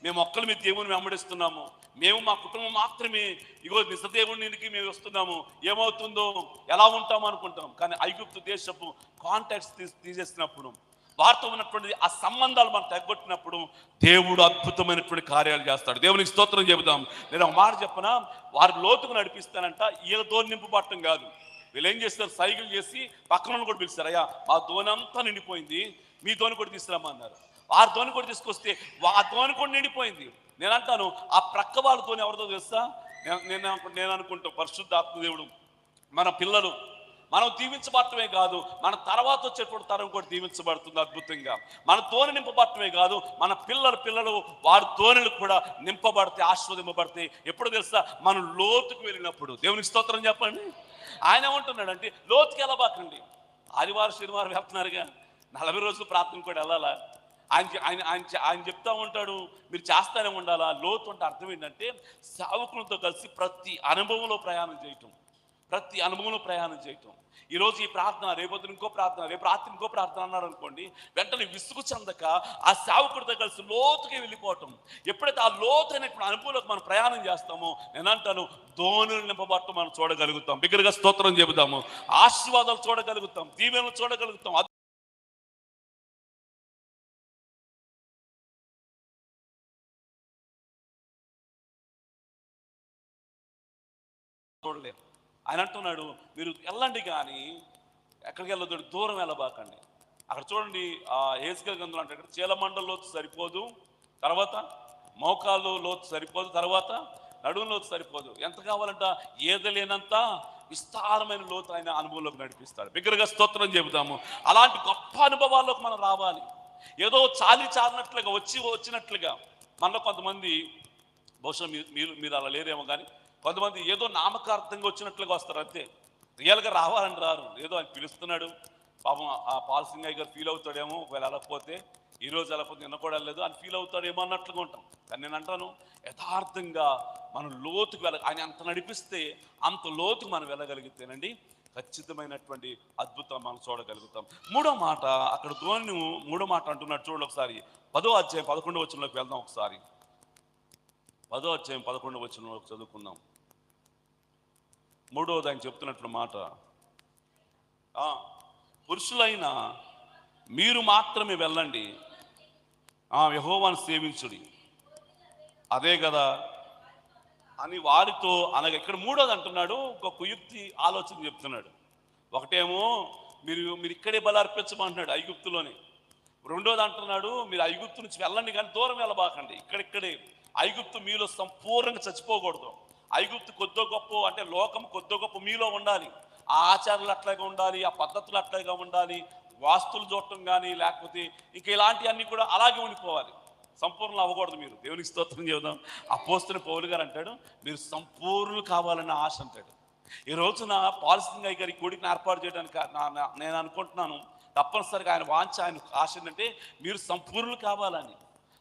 మేము ఒక్కలమే దేవుని వెంబడిస్తున్నాము, మేము మా కుటుంబం మాత్రమే ఇగో నిజ దేవునికి మేము వస్తున్నాము, ఏమవుతుందో ఎలా ఉంటాము అనుకుంటాం. కానీ ఐగుప్తు దేశపు కాంటాక్ట్స్ తీసేసినప్పుడు, వారితో ఉన్నటువంటి ఆ సంబంధాలు మనం తగ్గొట్టినప్పుడు దేవుడు అద్భుతమైనటువంటి కార్యాలు చేస్తాడు. దేవునికి స్తోత్రం చెబుదాం. నేను ఒక మాట చెప్పనా, వారి లోతుకు నడిపిస్తానంట. ఈయన ధోని నింపబట్టం కాదు. వీళ్ళు ఏం చేస్తారు, సైకిల్ చేసి పక్కన కూడా పిలుస్తారు, అయ్యా మా ధోని అంతా నిండిపోయింది, మీ ధోని కూడా తీసుకురామన్నారు. ఆ ధోని కూడా తీసుకొస్తే ఆ ధోని కూడా నిండిపోయింది. నేను అంటాను, ఆ ప్రక్క వాళ్ళతో ఎవరితో తెలుసా? నేను అనుకుంటాను, పరిశుద్ధాత్మదేవుడు మన పిల్లలు మనం దీవించబడటమే కాదు, మన తర్వాత వచ్చేటువంటి తరం కూడా దీవించబడుతుంది అద్భుతంగా. మన ధోని నింపబడటమే కాదు, మన పిల్లలు వారి ధోనిలు కూడా నింపబడితే, ఆశీర్వదింపబడితే. ఎప్పుడు తెలుసా? మనం లోతుకు వెళ్ళినప్పుడు. దేవునికి స్తోత్రం చెప్పండి. ఆయన ఏమంటున్నాడంటే, లోతుకి వెళ్ళబాకండి. ఆదివారం శనివారం వెళ్తున్నారుగా, 40 రోజులు ప్రార్థన కూడా వెళ్ళాలా? ఆయన చెప్తా ఉంటాడు, మీరు చేస్తానే ఉండాలా. లోతు అంటే అర్థం ఏంటంటే, సేవకులతో కలిసి ప్రతి అనుభవంలో ప్రయాణం చేయటం, ప్రతి అనుభవంలో ప్రయాణం చేయటం. ఈరోజు ఈ ప్రార్థన, రేపొద్దున ఇంకో ప్రార్థన, రేపు రాత్రి ఇంకో ప్రార్థన అన్నారు అనుకోండి, వెంటనే విసుగు చెందక ఆ సేవకుడితో కలిసి లోతుకి వెళ్ళిపోవటం. ఎప్పుడైతే ఆ లోతైనటువంటి అనుభవంలోకి మనం ప్రయాణం చేస్తామో, నేనంటాను ధోనులు నింపబడటం మనం చూడగలుగుతాం. బిగ్గరగా స్తోత్రం చెబుతాము. ఆశీర్వాదాలు చూడగలుగుతాం, దీవెనలు చూడగలుగుతాం. చూడలేము. ఆయన అంటున్నాడు, మీరు వెళ్ళండి కానీ ఎక్కడికి వెళ్ళొద్దు, దూరం వెళ్ళబాకండి. అక్కడ చూడండి, ఆ హెజ్కేలు గ్రంథంలో అంటే చీలమండల లోతు సరిపోదు, తర్వాత మోకాలు లోతు సరిపోదు, తర్వాత నడుము లోతు సరిపోదు. ఎంత కావాలంట? ఏదలేనంత విస్తారమైన లోతు ఆయన అనుభవంలోకి నడిపిస్తాడు. బిగ్గరగా స్తోత్రం చెబుతాము. అలాంటి గొప్ప అనుభవాల్లోకి మనం రావాలి. ఏదో చాలినట్లుగా వచ్చినట్లుగా మనలో కొంతమంది, బహుశా మీరు అలా లేరేమో కానీ, కొంతమంది ఏదో నామకార్థంగా వచ్చినట్లుగా వస్తారు అంతే. రియల్గా రావాలని రారు. ఏదో ఆయన పిలుస్తున్నాడు, పాపం ఆ పాల్ సింగయ్య గారు ఫీల్ అవుతాడేమో, ఒకవేళ వెళ్ళకపోతే, ఈరోజు వెళ్ళకపోతే నిన్న కూడా వెళ్ళలేదు అని ఫీల్ అవుతాడేమో అన్నట్లుగా ఉంటాం. కానీ నేను అంటాను, యథార్థంగా మనం లోతుకు ఆయన అంత నడిపిస్తే, అంత లోతుకు మనం వెళ్ళగలిగితేనండి ఖచ్చితమైనటువంటి అద్భుతం మనం చూడగలుగుతాం. మూడో మాట, అక్కడ ధోని మూడో మాట అంటున్నాడు చూడండి ఒకసారి. 10వ అధ్యాయం 11వ వచనంలోకి వెళ్దాం ఒకసారి. 10వ అధ్యాయం 11వ వచనంలోకి చదువుకుందాం. మూడవది ఆయన చెప్తున్నట్లు మాట, పురుషులైన మీరు మాత్రమే వెళ్ళండి, యెహోవాను సేవించుడి, అదే కదా అని వారితో అనగా. ఇక్కడ మూడోది అంటున్నాడు, ఒక కుయుక్తి ఆలోచన చెప్తున్నాడు. ఒకటేమో మీరు ఇక్కడే బలి అర్పించమంటున్నాడు ఐగుప్తులోనే. రెండోది అంటున్నాడు, మీరు ఐగుప్తు నుంచి వెళ్ళండి కానీ దూరం వెళ్ళబాకండి, ఇక్కడిక్కడే. ఐగుప్తు మీలో సంపూర్ణంగా చచ్చిపోకూడదు. ఐగుప్తు కొద్దో గొప్ప అంటే లోకం కొద్దో గొప్ప మీలో ఉండాలి. ఆ ఆచారాలు అట్లాగే ఉండాలి, ఆ పద్ధతులు అట్లాగే ఉండాలి, వాస్తులు చూడటం కానీ లేకపోతే ఇంక ఇలాంటివన్నీ కూడా అలాగే ఉండిపోవాలి. సంపూర్ణం అవ్వకూడదు. మీరు దేవునికి స్తోత్రం చెబుదాం. అపోస్తలుడైన పౌలు గారు అంటాడు, మీరు సంపూర్ణులు కావాలన్న ఆశ అంటాడు. ఈ రోజున పాల్ సింగయ్య గారి కొడుకుని ఏర్పాటు చేయడానికి నేను అనుకుంటున్నాను, తప్పనిసరిగా ఆయన వాంఛ, ఆయన ఆశ ఏంటంటే మీరు సంపూర్ణులు కావాలని.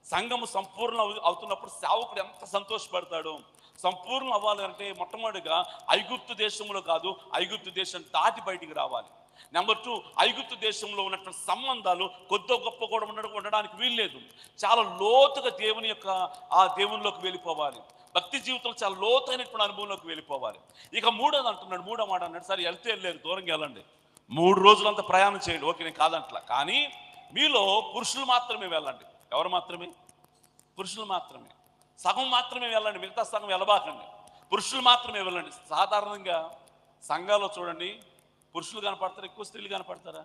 సంఘము సంపూర్ణం అవుతున్నప్పుడు సేవకుడు ఎంత సంతోషపడతాడో. సంపూర్ణం అవ్వాలంటే మొట్టమొదటిగా ఐగుప్తు దేశంలో కాదు, ఐగుప్తు దేశం దాటి బయటికి రావాలి. నెంబర్ 2, ఐగుప్తు దేశంలో ఉన్నటువంటి సంబంధాలు కొద్దో గొప్ప కూడా ఉండడానికి వీల్లేదు. చాలా లోతుగా దేవునిలోకి వెళ్ళిపోవాలి. భక్తి జీవితంలో చాలా లోతైనటువంటి అనుభవంలోకి వెళ్ళిపోవాలి. ఇక మూడోది అంటున్నాడు, మూడో మాట అన్నాడు, సరే వెళ్తే వెళ్ళారు, దూరంగా వెళ్ళండి, 3 రోజులంతా ప్రయాణం చేయండి, ఓకే నేను కాదంటలా, కానీ మీలో పురుషులు మాత్రమే వెళ్ళండి. ఎవరు మాత్రమే? పురుషులు మాత్రమే. సగం మాత్రమే వెళ్ళండి, మిగతా సగం వెళ్ళబాకండి. పురుషులు మాత్రమే వెళ్ళండి. సాధారణంగా సంఘాల్లో చూడండి, పురుషులు కనపడతారు ఎక్కువ, స్త్రీలు కనపడతారా?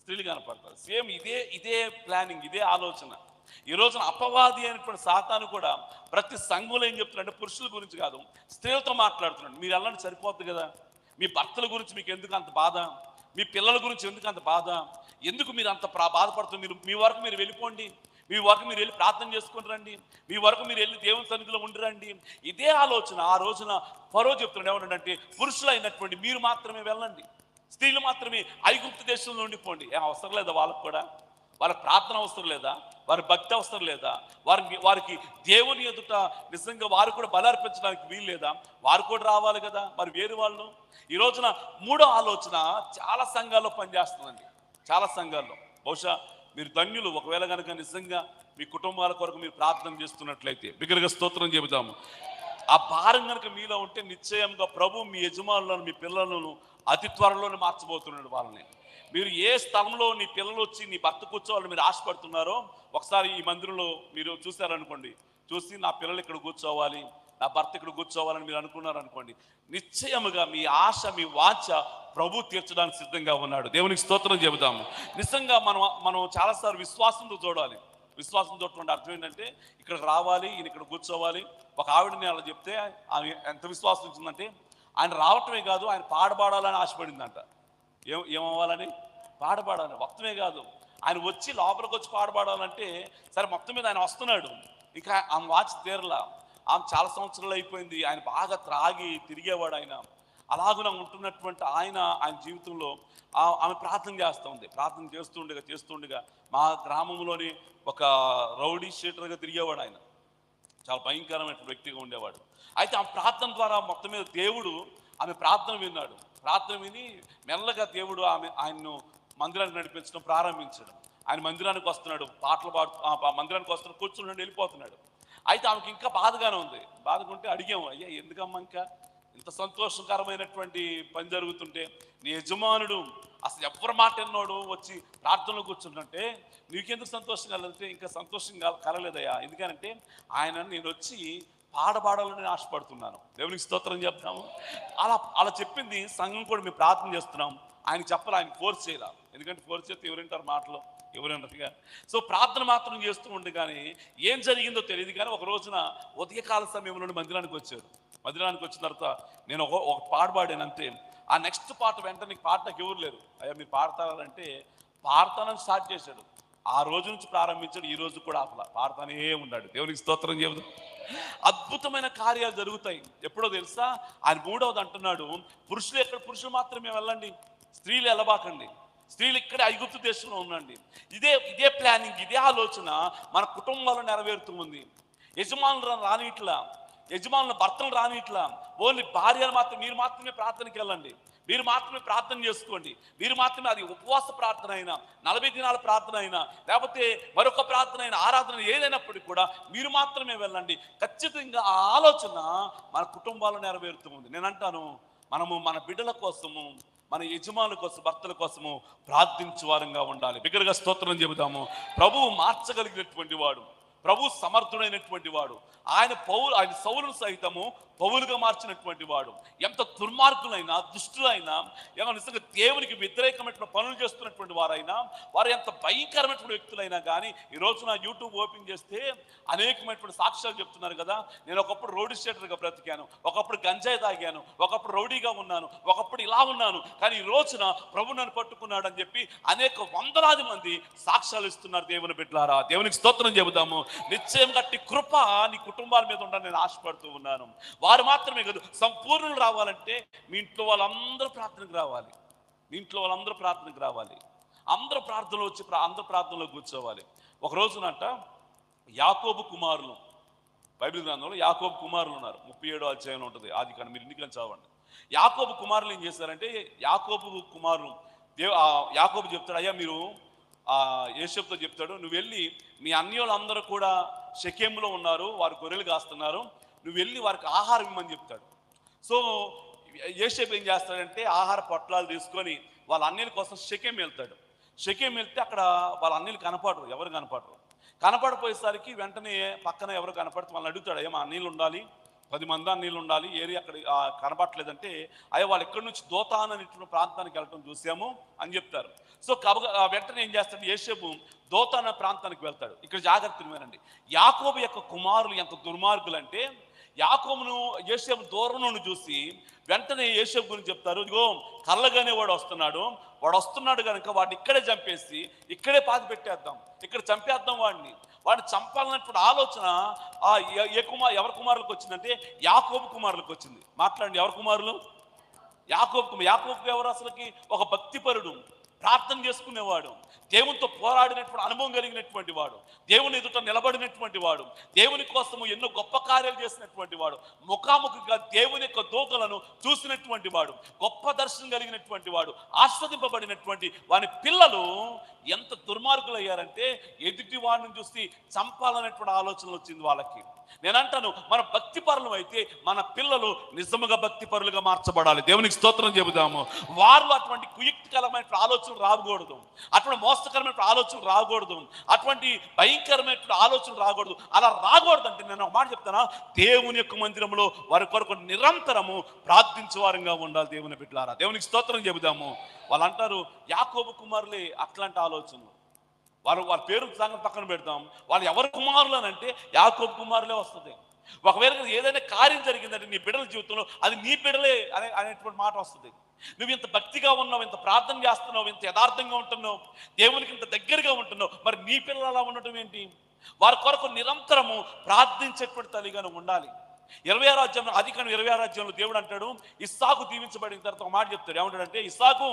స్త్రీలు కనపడతారు. సేమ్ ఇదే ప్లానింగ్, ఇదే ఆలోచన. ఈ రోజున అపవాది అయినటువంటి సాతాను కూడా ప్రతి సంఘంలో ఏం చెప్తున్నాడంటే పురుషుల గురించి కాదు, స్త్రీలతో మాట్లాడుతున్నాడు. మీరు వెళ్ళండి సరిపోద్ది కదా, మీ భర్తల గురించి మీకు ఎందుకు అంత బాధ, మీ పిల్లల గురించి ఎందుకు అంత బాధ, ఎందుకు మీరు అంత బాధపడుతున్నారు, మీ వరకు మీరు వెళ్ళిపోండి, మీ వరకు మీరు వెళ్ళి ప్రార్థన చేసుకుని రండి, మీ వరకు మీరు వెళ్ళి దేవుని సన్నిధిలో ఉండిరండి. ఇదే ఆలోచన ఆ రోజున ఫరో చెప్తున్నాడు. ఏమన్నాడంటే పురుషులైనటువంటి మీరు మాత్రమే వెళ్ళండి, స్త్రీలు మాత్రమే ఐగుప్తు దేశంలో ఉండిపోండి. అవసరం లేదా వాళ్ళకు కూడా? వాళ్ళ ప్రార్థన అవసరం లేదా? వారి భక్తి అవసరం లేదా? వారికి దేవుని ఎదుట నిజంగా వారు కూడా బలార్పించడానికి వీలు లేదా? వారు కూడా రావాలి కదా. మరి వేరు వాళ్ళు. ఈ రోజున మూడో ఆలోచన చాలా సంఘాల్లో పనిచేస్తుందండి. చాలా సంఘాల్లో బహుశా మీరు ధన్యులు ఒకవేళ కనుక నిజంగా మీ కుటుంబాల కొరకు మీరు ప్రార్థన చేస్తున్నట్లయితే. బిగ్గరగా స్తోత్రం చెబుతాము. ఆ భారం కనుక మీలో ఉంటే నిశ్చయంగా ప్రభు మీ యజమానులను, మీ పిల్లలను అతి త్వరలోనే మార్చబోతున్నాడు వాళ్ళని. మీరు ఏ స్థలంలో నీ పిల్లలు వచ్చి నీ భర్త కూర్చోవాలని మీరు ఆశపడుతున్నారో, ఒకసారి ఈ మందిరంలో మీరు చూశారనుకోండి, చూసి నా పిల్లలు ఇక్కడ కూర్చోవాలి, నా భర్త ఇక్కడ కూర్చోవాలని మీరు అనుకున్నారు అనుకోండి, నిశ్చయముగా మీ ఆశ, మీ వాంఛ ప్రభు తీర్చడానికి సిద్ధంగా ఉన్నాడు. దేవునికి స్తోత్రం చెబుతాము. నిజంగా మనం చాలాసార్లు విశ్వాసంతో చూడాలి. విశ్వాసం చూడటం అర్థం ఏంటంటే ఇక్కడికి రావాలి, ఈయన ఇక్కడ కూర్చోవాలి. ఒక ఆవిడని అలా చెప్తే ఆమె ఎంత విశ్వాసం ఇచ్చిందంటే ఆయన రావటమే కాదు, ఆయన పాడబాడాలని ఆశపడిందంట. ఏమవ్వాలని? పాడబాడాలి. మొత్తమే కాదు, ఆయన వచ్చి లోపలికి వచ్చి పాడబాడాలంటే సరే మొత్తం మీద ఆయన వస్తున్నాడు, ఇంకా ఆమె వాచ్ తీరలా. ఆమె చాలా సంవత్సరాలు అయిపోయింది, ఆయన బాగా త్రాగి తిరిగేవాడు. ఆయన అలాగున ఉంటున్నటువంటి ఆయన జీవితంలో ఆమె ప్రార్థన చేస్తూ ఉంది. ప్రార్థన చేస్తుండగా మా గ్రామంలోని ఒక రౌడీ షీటర్గా తిరిగేవాడు. ఆయన చాలా భయంకరమైన వ్యక్తిగా ఉండేవాడు. అయితే ఆ ప్రార్థన ద్వారా మొత్తం మీద దేవుడు ఆమె ప్రార్థన విన్నాడు. ప్రార్థన విని మెల్లగా దేవుడు ఆయన్ను మందిరానికి నడిపించడం ప్రారంభించాడు. ఆయన మందిరానికి వస్తున్నాడు, పాటలు మందిరానికి వస్తున్నాడు, కూర్చున్నాడు, వెళ్ళిపోతున్నాడు. అయితే ఆమెకి ఇంకా బాధగానే ఉంది. బాధకుంటే అడిగాము, అయ్యా ఎందుకమ్మా ఇంకా ఇంత సంతోషకరమైనటువంటి పని జరుగుతుంటే నీ యజమానుడు అసలు ఎవరి మాట ఎన్నోడు వచ్చి ప్రార్థనలో కూర్చుంటుంటే నీకెందుకు సంతోషం కలదంటే ఇంకా సంతోషం కలలేదయ్యా, ఎందుకంటే ఆయన నేను వచ్చి పాడాలని ఆశపడుతున్నాను. దేవునికి స్తోత్రం చెప్తాము. అలా చెప్పింది సంఘం కూడా మేము ప్రార్థన చేస్తున్నాం. ఆయనకి చెప్పాలి, ఆయన ఫోర్స్ చేయాలి. ఎందుకంటే ఫోర్స్ చేస్తే ఎవరింటారు మాటలు, ఎవరైనా. సో ప్రార్థన మాత్రం చేస్తూ ఉండే కానీ ఏం జరిగిందో తెలియదు. కానీ ఒక రోజున ఉదయకాల సమయం నుండి మందిరానికి వచ్చారు. మందిరానికి వచ్చిన తర్వాత నేను ఒక పాట పాడాను అంతే. ఆ నెక్స్ట్ పాట వెంటనే పాటకు ఎవరు లేరు. అయ్యా మీరు పాడతారంటే పాడతానని స్టార్ట్ చేశాడు. ఆ రోజు నుంచి ప్రారంభించాడు, ఈ రోజు కూడా ఆపల పాడతానే ఉన్నాడు. దేవునికి స్తోత్రం చెబుతాం. అద్భుతమైన కార్యాలు జరుగుతాయి. ఎప్పుడో తెలుసా, ఆయన 3వది అంటున్నాడు, పురుషులు మాత్రమే వెళ్ళండి, స్త్రీలు వెళ్ళబాకండి, స్త్రీలు ఇక్కడే ఐగుప్తు దేశంలో ఉండండి. ఇదే ప్లానింగ్, ఇదే ఆలోచన మన కుటుంబాల్లో నెరవేరుతూ ఉంది. యజమానులు రానిట్లా, యజమానుల భర్తలు రానిట్లా, ఓన్లీ భార్యలు మాత్రం మీరు మాత్రమే ప్రార్థనకి వెళ్ళండి, మీరు మాత్రమే ప్రార్థన చేసుకోండి, మీరు మాత్రమే, అది ఉపవాస ప్రార్థన అయినా 40 దినాల ప్రార్థన అయినా లేకపోతే మరొక ప్రార్థన అయినా ఆరాధన ఏదైనప్పటికీ కూడా మీరు మాత్రమే వెళ్ళండి. ఖచ్చితంగా ఆ ఆలోచన మన కుటుంబాల్లో నెరవేరుతూ ఉంది. నేను అంటాను, మనము మన బిడ్డల కోసము, మన యజమానుల కోసం, భర్తల కోసము ప్రార్థించే వారంగా ఉండాలి. బిగ్గరగా స్తోత్రం చెబుతాము. ప్రభువు మార్చగలిగినటువంటి వాడు, ప్రభు సమర్థుడైనటువంటి వాడు. ఆయన సౌలును సహితము పౌలుగా మార్చినటువంటి వాడు. ఎంత దుర్మార్గులైనా, దుష్టులైనా, ఏమైనా నిజంగా దేవునికి వ్యతిరేకమైన పనులు చేస్తున్నటువంటి వారైనా, వారు ఎంత భయంకరమైనటువంటి వ్యక్తులైనా కానీ ఈ రోజున యూట్యూబ్ ఓపెన్ చేస్తే అనేకమైనటువంటి సాక్ష్యాలు చెప్తున్నారు కదా. నేను ఒకప్పుడు రౌడీ స్టేటర్గా బ్రతికాను, ఒకప్పుడు గంజాయి తాగాను, ఒకప్పుడు రౌడీగా ఉన్నాను, ఒకప్పుడు ఇలా ఉన్నాను, కానీ ఈ రోజున ప్రభు నన్ను పట్టుకున్నాడు అని చెప్పి అనేక వందలాది మంది సాక్ష్యాలు ఇస్తున్నారు. దేవుని బిడ్డలారా, దేవునికి స్తోత్రం చెబుదాము. నిశ్చయం గట్టి కృప నీ కుటుంబాల మీద ఉండాలని నేను ఆశపడుతూ ఉన్నాను. వారు మాత్రమే కాదు, సంపూర్ణులు రావాలంటే మీ ఇంట్లో వాళ్ళందరూ ప్రార్థనకు రావాలి. మీ ఇంట్లో వాళ్ళందరూ ప్రార్థనకు రావాలి. అందరూ ప్రార్థనలో వచ్చి అందరూ ప్రార్థనలో కూర్చోవాలి. ఒక రోజునంట యాకోబు కుమారులు, బైబిల్ గ్రంథంలో యాకోబు కుమారులు ఉన్నారు. 37వ అధ్యాయంలో ఉంటుంది ఆదికాండం, మీరు ఇంటికి చదవండి. యాకోబు కుమారులు ఏం చేశారంటే, యాకోబు కుమారులు యాకోబు చెప్తాడు, అయ్యా మీరు యోసేపుతో చెప్తాడు, నువ్వు వెళ్ళి మీ అన్యులందరూ కూడా షెకెములో ఉన్నారు, వారు గొర్రెలు కాస్తున్నారు, నువ్వు వెళ్ళి వారికి ఆహారం ఇవ్వమని చెప్తాడు. సో యోసేపు ఏం చేస్తాడంటే ఆహార పొట్లాలు తీసుకొని వాళ్ళ అన్యుల కోసం షెకెం వెళ్తాడు. షెకెం వెళ్తే అక్కడ వాళ్ళ అన్యులు కనపడరు, ఎవరు కనపడరు. కనపడిపోయేసరికి వెంటనే పక్కన ఎవరు కనపడితే వాళ్ళని అడుగుతాడు, అయ్యా మా అన్యులు ఉండాలి, 10 మంది అన్యులు ఉండాలి, ఏరియా అక్కడ కనపడలేదంటే అయ్యా వాళ్ళు ఎక్కడి నుంచి దోతాన్ అనేటువంటి ప్రాంతానికి వెళ్ళటం చూసాము అని చెప్తారు. సో వెంటనే ఏం చేస్తాడు, యోసేపు దోతాన్ ప్రాంతానికి వెళ్తాడు. ఇక్కడ జాగ్రత్తలు వినండి. యాకోబు యొక్క కుమారులు ఎంత దుర్మార్గులు అంటే, యాకోబును యోసేపు దూరం నుండి చూసి వెంటనే యోసేపు గురించి చెప్తారు, ఇదిగో కళ్ళగానే వాడు వస్తున్నాడు కనుక వాడిని ఇక్కడే చంపేసి ఇక్కడే పాతి పెట్టేద్దాం, ఇక్కడ చంపేద్దాం, వాడిని చంపాలన్నటువంటి ఆలోచన ఎవరి కుమారులకు వచ్చిందంటే యాకోబు కుమారులకు వచ్చింది. మాట్లాడండి, ఎవరి కుమారులు? యాకోబు ఎవరు? అసలుకి ఒక భక్తిపరుడు, ప్రార్థన చేసుకునేవాడు, దేవునితో పోరాడినటువంటి అనుభవం కలిగినటువంటి వాడు, దేవుని ఎదుట నిలబడినటువంటి వాడు, దేవుని కోసము ఎన్నో గొప్ప కార్యాలు చేసినటువంటి వాడు, ముఖాముఖిగా దేవుని యొక్క దూతలను చూసినటువంటి వాడు, గొప్ప దర్శనం కలిగినటువంటి వాడు, ఆస్వాదింపబడినటువంటి వాని పిల్లలు ఎంత దుర్మార్గులు అయ్యారంటే ఎదుటి వాడిని చూసి చంపాలనేటువంటి ఆలోచన వచ్చింది వాళ్ళకి. నేను అంటాను, మన భక్తి పరులు అయితే మన పిల్లలు నిజముగా భక్తి పరులుగా మార్చబడాలి. దేవునికి స్తోత్రం చెబుదాము. వారు అటువంటి కుయుక్తికరమైన ఆలోచనలు రాకూడదు, అటువంటి మోసకరమైన ఆలోచనలు రాకూడదు, అటువంటి భయంకరమైన ఆలోచనలు రాకూడదు. అలా రాకూడదు అంటే నేను ఒక మాట చెప్తానా, దేవుని యొక్క మందిరంలో వారి కొరకు నిరంతరము ప్రార్థించే వారంగా ఉండాలి. దేవుని బిడ్డలారా, దేవునికి స్తోత్రం చెబుదాము. వాళ్ళు అంటారు యాకోబు కుమారులే అట్లాంటి ఆలోచనలు. వాళ్ళ పేరు సంగతి పక్కన పెడతాం, వాళ్ళు ఎవరి కుమారులు అని అంటే యాకోబు కుమారులే వస్తుంది. ఒకవేళ ఏదైనా కార్యం జరిగిందంటే నీ బిడ్డల జీవితంలో అది నీ బిడ్డలే అనేటువంటి మాట వస్తుంది. నువ్వు ఇంత భక్తిగా ఉన్నావు, ఇంత ప్రార్థన చేస్తున్నావు, ఇంత యథార్థంగా ఉంటున్నావు, దేవునికి ఇంత దగ్గరగా ఉంటున్నావు, మరి నీ పిల్లలు అలా ఉండటం ఏంటి? వారి కొరకు నిరంతరము ప్రార్థించేటువంటి తల్లిగా నువ్వు ఉండాలి. 26వ అధ్యాయంలో, ఆదికాండం 26వ అధ్యాయంలో దేవుడు అంటాడు, ఇస్సాకు దీవించబడిన తర్వాత ఒక మాట చెప్తాడు. ఏమంటాడంటే, ఇస్సాకు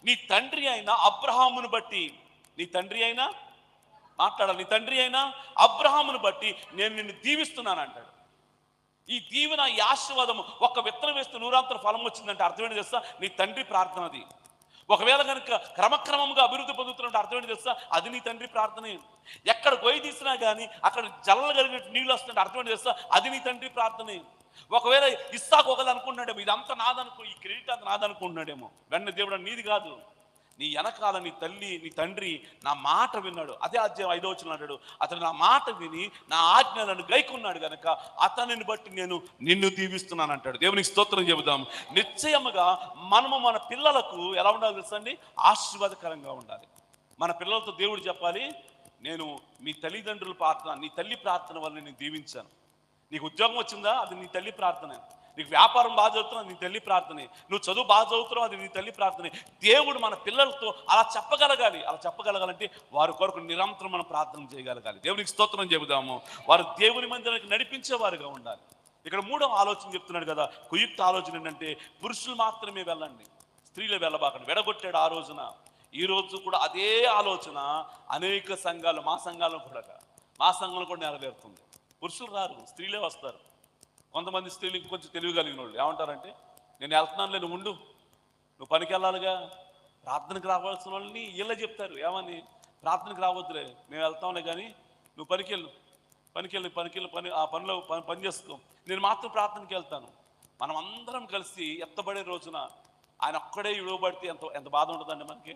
నీ తండ్రి అయిన అబ్రహామును బట్టి, నీ తండ్రి అయినా మాట్లాడాలి, నీ తండ్రి అయినా అబ్రహామును బట్టి నేను నిన్ను దీవిస్తున్నాను అంటాడు. ఈ దీవెన, ఈ ఆశీర్వాదము ఒక్క విత్తనం వేస్తే నూరంతర ఫలం వచ్చిందంటే అర్థమేంటి తెలుసా? నీ తండ్రి ప్రార్థన అది. ఒకవేళ కనుక క్రమక్రమంగా అభివృద్ధి పొందుతున్నట్టు అర్థమేంటి తెలుసా? అది నీ తండ్రి ప్రార్థనే. ఎక్కడ గొయ్యి తీసినా కానీ అక్కడ జల్లలు కలిగినట్టు నీళ్ళు వస్తుంటే అర్థమేంటి తెలుసా? అది నీ తండ్రి ప్రార్థనే. ఒకవేళ ఇస్సాకు ఒకళ్ళు అనుకుంటున్నాడేమో, ఇదంతా నాదనుకో, ఈ క్రెడిట్ అంతా నాదనుకుంటున్నాడేమో. వెంటనే దేవుడు నీది కాదు, నీ వెనకాల నీ తల్లి, నీ తండ్రి నా మాట విన్నాడు. అదే అధ్యాయం 5వ వచనం అంటాడు, అతను నా మాట విని నా ఆజ్ఞలను గైకున్నాడు గనక అతనిని బట్టి నేను నిన్ను దీవిస్తున్నాను అంటాడు. దేవునికి స్తోత్రం చెబుదాం. నిశ్చయముగా మనము మన పిల్లలకు ఎలా ఉండాలి తెలుసండి? ఆశీర్వాదకరంగా ఉండాలి. మన పిల్లలతో దేవుడు చెప్పాలి, నేను మీ తల్లిదండ్రుల ప్రార్థన, నీ తల్లి ప్రార్థన వల్ల నేను దీవించాను. నీకు ఉద్యోగం వచ్చిందా? అది నీ తల్లి ప్రార్థనే. నీకు వ్యాపారం బాగా చదువుతున్నావు, నీ తల్లి ప్రార్థనే. నువ్వు చదువు బాగా చదువుతున్నావు, అది నీ తల్లి ప్రార్థనే. దేవుడు మన పిల్లలతో అలా చెప్పగలగాలి. అలా చెప్పగలగాలంటే వారి కొరకు నిరంతరం మనం ప్రార్థన చేయగలగాలి. దేవునికి స్తోత్రం చెబుదాము. వారు దేవుని మందిరానికి నడిపించేవారుగా ఉండాలి. ఇక్కడ 3వ ఆలోచన చెప్తున్నాడు కదా, కుయుక్త ఆలోచన ఏంటంటే పురుషులు మాత్రమే వెళ్ళండి, స్త్రీలు వెళ్ళబాకండి. వెడగొట్టాడు ఆ రోజున. ఈ రోజు కూడా అదే ఆలోచన అనేక సంఘాలు, మా సంఘాలను కూడా నెరవేరుతుంది. పురుషులు రారు, స్త్రీలే వస్తారు. కొంతమంది స్త్రీలు కొంచెం తెలివి కలిగిన వాళ్ళు ఏమంటారంటే, నేను వెళ్తున్నానులే, నువ్వు ఉండు, నువ్వు పనికి వెళ్ళాలిగా. ప్రార్థనకు రావాల్సిన వాళ్ళని ఇలా చెప్తారు, ఏమని? ప్రార్థనకు రావద్దులే, మేము వెళ్తాంలే, కానీ నువ్వు పని ఆ పనిలో పని చేసుకో, నేను మాత్రం ప్రార్థనకి వెళ్తాను. మనం అందరం కలిసి ఎత్తబడే రోజున ఆయన ఒక్కడే విడవబడితే ఎంత బాధ ఉంటుందండి మనకి.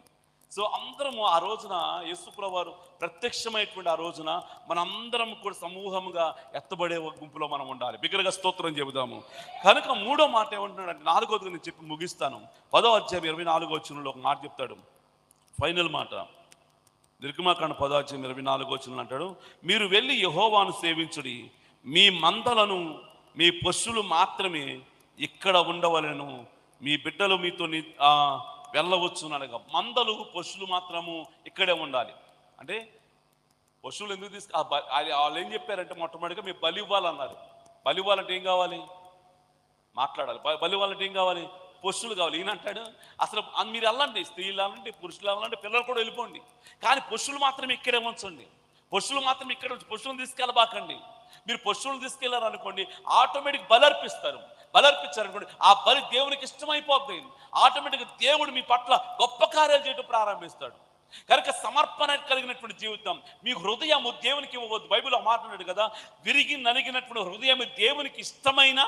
సో అందరము ఆ రోజున యేసుప్రభువు వారు ప్రత్యక్షమైనటువంటి ఆ రోజున మనందరం కూడా సమూహంగా ఎత్తబడే గుంపులో మనం ఉండాలి. బిగ్గరగా స్తోత్రం చెబుదాము. కనుక 3వ మాట ఏమంటున్నాడంటే, 4వది నేను చెప్పి ముగిస్తాను. 10వ అధ్యాయం 24వ వచనంలో ఒక మాట చెప్తాడు, ఫైనల్ మాట. నిర్గమాకాండ 10వ అధ్యాయం 24వ వచనంలో అంటాడు, మీరు వెళ్ళి యెహోవాను సేవించుడి, మీ మందలను, మీ పశువులు మాత్రమే ఇక్కడ ఉండవలెను, మీ బిడ్డలు మీతో వెళ్ళవచ్చు అనగా. మందలు, పశువులు మాత్రము ఇక్కడే ఉండాలి. అంటే పశువులు ఎందుకు వాళ్ళు ఏం చెప్పారంటే, మొట్టమొదటిగా మీరు బలి ఇవ్వాలన్నారు. బలి ఇవ్వాలంటే ఏం కావాలి? మాట్లాడాలి. బలి ఇవ్వాలంటే ఏం కావాలి? పశువులు కావాలి. ఈయన అంటాడు, అసలు మీరు వెళ్ళండి, స్త్రీలు వెళ్ళండి, పురుషులు వెళ్ళండి, పిల్లలు కూడా వెళ్ళిపోండి, కానీ పశువులు మాత్రం ఇక్కడే ఉంచండి. పశువులు మాత్రం ఇక్కడ, పశువులను తీసుకెళ్ళబాకండి. మీరు పశువులను తీసుకెళ్లారు అనుకోండి, ఆటోమేటిక్ బలి అర్పిస్తారు. బలి అర్పించారనుకోండి, ఆ బలి దేవునికి ఇష్టమైపోతుంది. ఆటోమేటిక్గా దేవుడు మీ పట్ల గొప్ప కార్యాలు చేయడం ప్రారంభిస్తాడు. కనుక సమర్పణ కలిగినటువంటి జీవితం, మీ హృదయము దేవునికి ఇవ్వవద్దు. బైబిల్లో మాట్లాడాడు కదా, విరిగి నలిగినటువంటి హృదయం దేవునికి ఇష్టమైన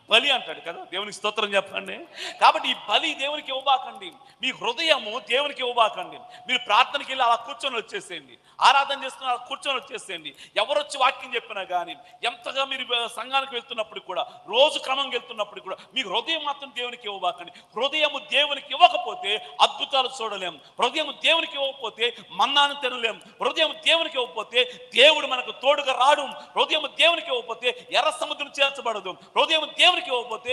బలి అంటాడు కదా. దేవునికి స్తోత్రం చెప్పండి. కాబట్టి ఈ బలి దేవునికి ఇవ్వబాకండి, మీ హృదయము దేవునికి ఇవ్వబాకండి. మీరు ప్రార్థనకి వెళ్ళి అలా కూర్చొని వచ్చేసేయండి, ఆరాధన చేసుకుని అలా కూర్చొని వచ్చేసేయండి. ఎవరొచ్చి వాక్యం చెప్పినా కానీ, ఎంతగా మీరు సంఘానికి వెళ్తున్నప్పుడు కూడా, రోజు క్రమంగా వెళ్తున్నప్పుడు కూడా మీ హృదయం మాత్రం దేవునికి ఇవ్వబాకండి. హృదయము దేవునికి ఇవ్వకపోతే అద్భుతాలు చూడలేము. హృదయం దేవునికి ఇవ్వకపోతే మన్నాను తినలేము. హృదయం దేవునికి ఇవ్వకపోతే దేవుడు మనకు తోడుగా రాడు. హృదయం దేవునికి ఇవ్వకపోతే ఎర్ర సముద్రం చేర్చబడదు. హృదయం దేవునికి ఇవ్వకపోతే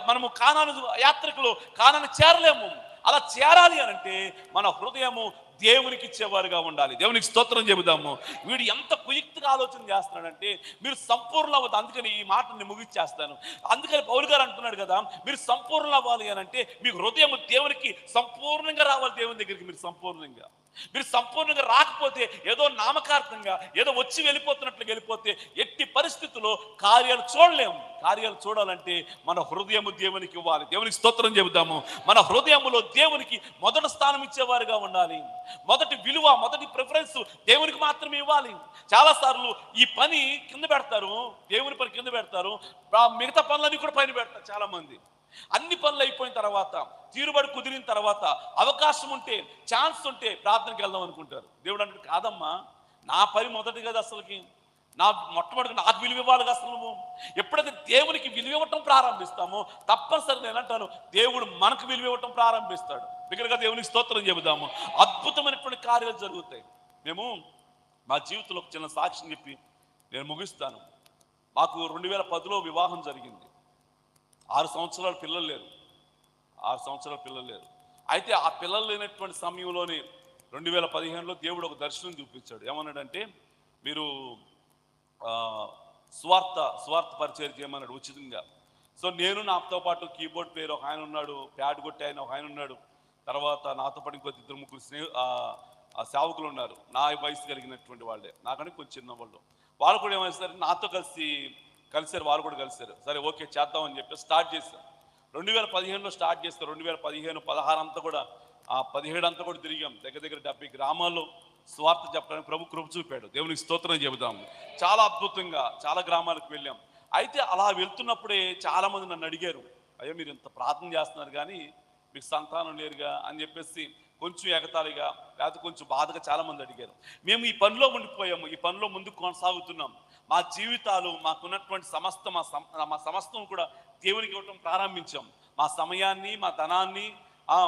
మనము కానాను యాత్రికులు కానాను చేరలేము. అలా చేరాలి అనంటే మన హృదయము దేవునికి ఇచ్చేవారుగా ఉండాలి. దేవునికి స్తోత్రం చెబుదాము. వీడు ఎంత కుయుక్తిగా ఆలోచన చేస్తున్నాడంటే, మీరు సంపూర్ణ అవ్వదు. అందుకని ఈ మాటని ముగిచ్చేస్తాను. అందుకని పౌలు గారు అంటున్నాడు కదా, మీరు సంపూర్ణ అవ్వాలి అని అంటే మీ హృదయం దేవునికి సంపూర్ణంగా రావాలి. దేవుని దగ్గరికి మీరు సంపూర్ణంగా రాకపోతే, ఏదో నామకార్థంగా ఏదో వచ్చి వెళ్ళిపోతున్నట్లు వెళ్ళిపోతే ఎట్టి పరిస్థితుల్లో కార్యాలు చూడలేము. కార్యాలు చూడాలంటే మన హృదయము దేవునికి ఇవ్వాలి. దేవునికి స్తోత్రం చెబుతాము. మన హృదయములో దేవునికి మొదటి స్థానం ఇచ్చేవారుగా ఉండాలి. మొదటి విలువ, మొదటి ప్రిఫరెన్స్ దేవునికి మాత్రమే ఇవ్వాలి. చాలాసార్లు ఈ పని కింద పెడతారు, దేవుని పని కింద పెడతారు, మిగతా పనులన్నీ కూడా పైన పెడతారు. చాలా మంది అన్ని పనులు అయిపోయిన తర్వాత, తీరుబడి కుదిరిన తర్వాత, అవకాశం ఉంటే, ఛాన్స్ ఉంటే ప్రార్థనకి వెళ్దాం అనుకుంటారు. దేవుడు అంటే, కాదమ్మా, నా పని మొదటి కదా, అసలుకి మొట్టమొదటి నాకు విలువ ఇవ్వాలి. అసలు నువ్వు ఎప్పుడైతే దేవునికి విలువ ఇవ్వటం ప్రారంభిస్తామో, తప్పనిసరి నేను అంటాను, దేవుడు మనకు విలువ ఇవ్వటం ప్రారంభిస్తాడు. దగ్గరగా దేవునికి స్తోత్రం చెబుదాము. అద్భుతమైనటువంటి కార్యాలు జరుగుతాయి. మేము మా జీవితంలో ఒక చిన్న సాక్ష్యం చెప్పి నేను ముగిస్తాను. మాకు 2010లో వివాహం జరిగింది. 6 సంవత్సరాల పిల్లలు లేరు. అయితే ఆ పిల్లలు లేనటువంటి సమయంలోనే 2015లో దేవుడు ఒక దర్శనం చూపించాడు. ఏమన్నాడంటే, మీరు స్వార్థ పరిచయం చేయమన్నాడు ఉచితంగా. సో నేను, నాతో పాటు కీబోర్డ్ ప్లేయర్ ఒక ఆయన ఉన్నాడు, ప్యాడ్ కొట్టే ఆయన ఒక ఆయన ఉన్నాడు, తర్వాత నాతో పాటు ఇంకొక 2-3 సేవకులు ఉన్నారు. నా వయసు కలిగినటువంటి వాళ్ళే, నాకని కొంచెం చిన్న వాళ్ళు. వాళ్ళు కూడా ఏమేస్తారు, నాతో కలిసి కలిశారు, వాళ్ళు కూడా కలిశారు. సరే ఓకే చేద్దామని చెప్పి స్టార్ట్ చేశాం. 2015లో స్టార్ట్ చేస్తే 2015, 16 అంతా కూడా 17 అంతా కూడా తిరిగాం. దగ్గర దగ్గర 70 గ్రామాల్లో స్వార్థ చెప్పడానికి ప్రభు కృప చూపాడు. దేవునికి స్తోత్రం చెబుదాం. చాలా అద్భుతంగా చాలా గ్రామాలకు వెళ్ళాం. అయితే అలా వెళ్తున్నప్పుడే చాలా మంది నన్ను అడిగారు, అయ్యో మీరు ఇంత ప్రార్థన చేస్తున్నారు కానీ మీకు సంతానం లేరుగా అని చెప్పేసి కొంచెం ఎగతాళిగా లేకపోతే కొంచెం బాధగా చాలా మంది అడిగారు. మేము ఈ పనిలో ఉండిపోయాము, ఈ పనిలో ముందుకు కొనసాగుతున్నాం. మా జీవితాలు మాకున్నటువంటి మా సమస్తం కూడా దేవునికి ఇవ్వటం ప్రారంభించాం. మా సమయాన్ని, మా ధనాన్ని,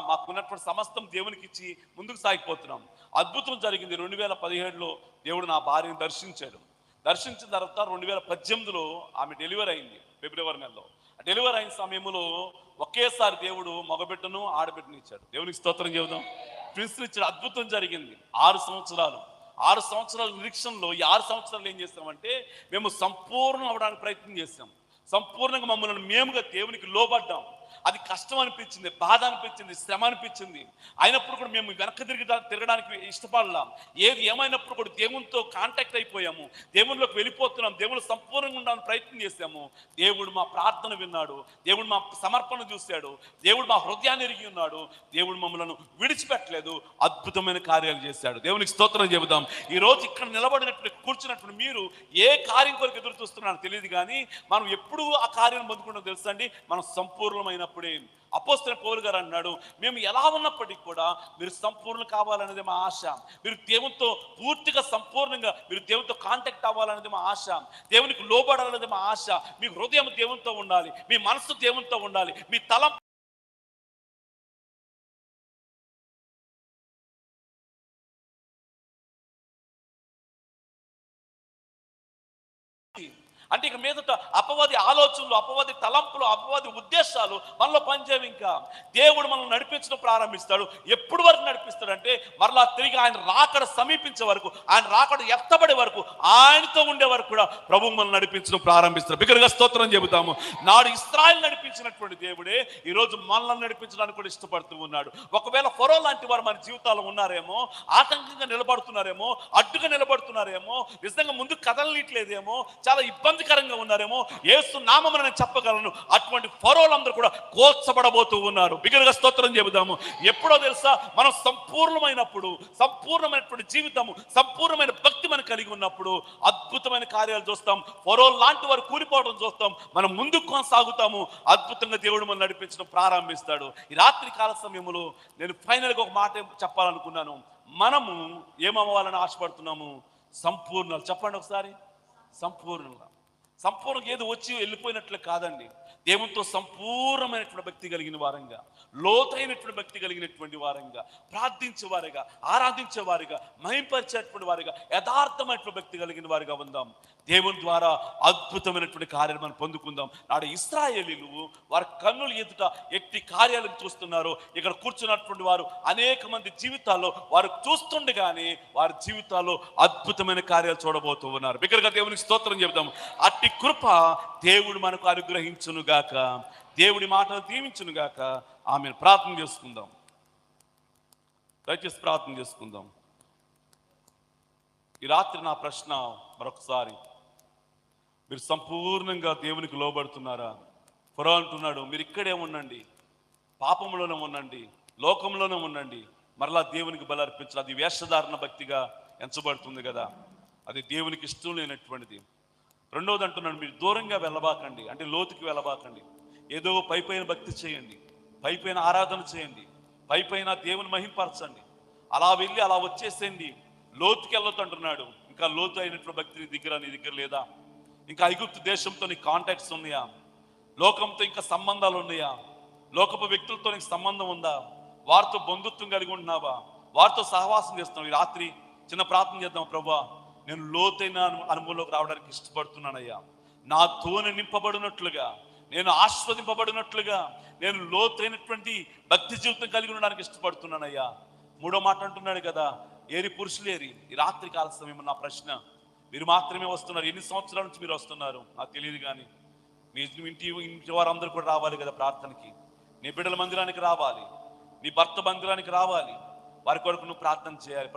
మాకున్నటువంటి సమస్తం దేవునికి ఇచ్చి ముందుకు సాగిపోతున్నాం. అద్భుతం జరిగింది. 2017లో దేవుడు నా భార్యను దర్శించాడు. దర్శించిన తర్వాత 2018లో ఆమె డెలివరీ అయింది. ఫిబ్రవరి నెలలో డెలివరీ అయిన సమయంలో ఒకేసారి దేవుడు మగబిడ్డను ఆడబిడ్డను ఇచ్చాడు. దేవునికి స్తోత్రం చెబుదాం. ట్విన్స్ని ఇచ్చాడు. అద్భుతం జరిగింది. 6 సంవత్సరాల నిరీక్షణలో ఈ 6 సంవత్సరాలు ఏం చేస్తామంటే మేము సంపూర్ణం అవడానికి ప్రయత్నం చేస్తాం. సంపూర్ణంగా మమ్మల్ని మేముగా దేవునికి లోబడ్డాం. అది కష్టం అనిపించింది, బాధ అనిపించింది, శ్రమ అనిపించింది. అయినప్పుడు కూడా మేము వెనక్కి తిరగడానికి ఇష్టపడలాం. ఏది ఏమైనప్పుడు కూడా దేవునితో కాంటాక్ట్ అయిపోయాము, దేవునిలోకి వెళ్ళిపోతున్నాం, దేవుడు సంపూర్ణంగా ఉండడానికి ప్రయత్నం చేశాము. దేవుడు మా ప్రార్థన విన్నాడు, దేవుడు మా సమర్పణ చూశాడు, దేవుడు మా హృదయాన్ని ఎరిగి ఉన్నాడు, దేవుడు మమ్మల్ని విడిచిపెట్టలేదు, అద్భుతమైన కార్యాలు చేశాడు. దేవునికి స్తోత్రం చెబుదాం. ఈరోజు ఇక్కడ నిలబడినప్పుడు కూర్చున్నప్పుడు మీరు ఏ కార్యం కొరకు ఎదురు చూస్తున్నారో తెలియదు, కానీ మనం ఎప్పుడు ఆ కార్యం పొందుకుంటాం తెలుసండి, మనం సంపూర్ణమైనప్పుడే. అపోస్తలుడైన పౌలు గారు అన్నాడు, మేము ఎలా ఉన్నప్పటికీ కూడా మీరు సంపూర్ణ కావాలనేది మా ఆశ. మీరు దేవునితో పూర్తిగా సంపూర్ణంగా మీరు దేవునితో కాంటాక్ట్ అవ్వాలనేది మా ఆశ. దేవునికి లోబడాలనేది మా ఆశ. మీ హృదయం దేవునితో ఉండాలి, మీ మనసు దేవునితో ఉండాలి, మీ తలం అంటే ఇక మీదట అపవాది ఆలోచనలు, అపవాది తలంపులు, అపవాది ఉద్దేశాలు మనలో పనిచేయవు. ఇంకా దేవుడు మనల్ని నడిపించడం ప్రారంభిస్తాడు. ఎప్పుడు వరకు నడిపిస్తాడంటే మరలా తిరిగి ఆయన రాకడ సమీపించే వరకు, ఆయన రాకడ ఎత్తబడే వరకు, ఆయనతో ఉండే వరకు కూడా ప్రభువు మనల్ని నడిపించడం ప్రారంభిస్తాడు. బిగ్గరగా స్తోత్రం చెబుతాము. నాడు ఇశ్రాయేలు నడిపించినటువంటి దేవుడే ఈరోజు మనల్ని నడిపించడానికి కూడా ఇష్టపడుతూ ఉన్నాడు. ఒకవేళ ఫరో లాంటి వారు మన జీవితాల్లో ఉన్నారేమో, ఆటంకంగా నిలబడుతున్నారేమో, అడ్డుగా నిలబడుతున్నారేమో, నిజంగా ముందుకు కదలనీయట్లేదేమో, చాలా ఇబ్బందికరంగా ఉన్నారేమో, యేసు నామమున నేను చెప్పగలను, అటువంటి ఫరోలందరూ కూడా కోల్చబడబోతూ ఉన్నారు. బిగ్గరగా స్తోత్రం చెబుదాము. ఎప్పుడో తెలుసా, మనం సంపూర్ణమైనటువంటి జీవితము, సంపూర్ణమైన భక్తి మనం కలిగి ఉన్నప్పుడు అద్భుతమైన కార్యాలు చూస్తాం. ఫరో లాంటి వారు కూలిపోవడం చూస్తాం. మనం ముందుకు కొనసాగుతాము. అద్భుతంగా దేవుడు మనం నడిపించడం ప్రారంభిస్తాడు. ఈ రాత్రి కాల సమయంలో నేను ఫైనల్గా ఒక మాట చెప్పాలనుకున్నాను. మనము ఏమవ్వాలని ఆశపడుతున్నాము? సంపూర్ణాలు. చెప్పండి ఒకసారి. సంపూర్ణంగా ఏదో వచ్చి వెళ్ళిపోయినట్లు కాదండి. దేవునితో సంపూర్ణమైనటువంటి భక్తి కలిగిన వారంగా, లోతైనటువంటి భక్తి కలిగినటువంటి వారంగా, ప్రార్థించేవారుగా, ఆరాధించేవారుగా, మహింపరిచేటువంటి వారుగా, యథార్థమైనటువంటి భక్తి కలిగిన వారుగా ఉందాం. దేవుని ద్వారా అద్భుతమైనటువంటి కార్యాలు మనం పొందుకుందాం. నాడు ఇశ్రాయేలీలు వారి కన్నుల ఎదుట ఎట్టి కార్యాలను చూస్తున్నారో, ఇక్కడ కూర్చున్నటువంటి వారు అనేక మంది జీవితాల్లో వారు చూస్తుండగానే వారి జీవితాల్లో అద్భుతమైన కార్యాలు చూడబోతూ ఉన్నారు. బిగ్గరగా దేవునికి స్తోత్రం చెబుతాము. అట్టి కృప దేవుడు మనకు అనుగ్రహించునుగాక, దేవుడి మాటలు దీవించునుగాక. ఆమెను ప్రార్థన చేసుకుందాం. దయచేసి ప్రార్థన చేసుకుందాం. ఈ రాత్రి నా ప్రశ్న మరొకసారి, మీరు సంపూర్ణంగా దేవునికి లోబడుతున్నారా? ఫరో అంటున్నాడు, మీరు ఇక్కడే ఉండండి, పాపంలోనే ఉండండి, లోకంలోనే ఉండండి, మరలా దేవునికి బలి అర్పించాలి. అది వేషధారణ భక్తిగా ఎంచబడుతుంది కదా, అది దేవునికి ఇష్టం లేనటువంటిది. రెండవది అంటున్నాడు, మీరు దూరంగా వెళ్ళబాకండి, అంటే లోతుకి వెళ్ళబాకండి. ఏదో పైపైన భక్తి చేయండి, పైపైన ఆరాధన చేయండి, పైపైన దేవుని మహింపరచండి, అలా వెళ్ళి అలా వచ్చేసేయండి. లోతుకి వెళ్ళొద్దు అంటున్నాడు. ఇంకా లోతు అయినటువంటి భక్తి నీ దగ్గర లేదా? ఇంకా ఐగుప్తు దేశంతో నీకు కాంటాక్ట్స్ ఉన్నాయా? లోకంతో ఇంకా సంబంధాలు ఉన్నాయా? లోకపు వ్యక్తులతో నీకు సంబంధం ఉందా? వారితో బంధుత్వం కలిగి ఉంటున్నావా? వారితో సహవాసం చేస్తున్నావు? ఈ రాత్రి చిన్న ప్రార్థన చేద్దాం. ప్రభువా, నేను లోతైన అనుభవంలోకి రావడానికి ఇష్టపడుతున్నానయ్యా. నా తోని నింపబడినట్లుగా, నేను ఆస్వాదింపబడినట్లుగా, నేను లోతైనటువంటి భక్తి జీవితం కలిగి ఉండడానికి ఇష్టపడుతున్నానయ్యా. మూడో మాట అంటున్నాడు కదా, ఏరి పురుషులేరి. ఈ రాత్రి కాల సమయం నా ప్రశ్న, మీరు మాత్రమే వస్తున్నారు. ఎన్ని సంవత్సరాల నుంచి మీరు వస్తున్నారు నాకు తెలియదు, కానీ మీ ఇంటి వారందరూ కూడా రావాలి కదా ప్రార్థనకి. నీ బిడ్డల మందిరానికి రావాలి, నీ భర్త మందిరానికి రావాలి. వారి కొరకు నువ్వు ప్రార్థన చేయాలి.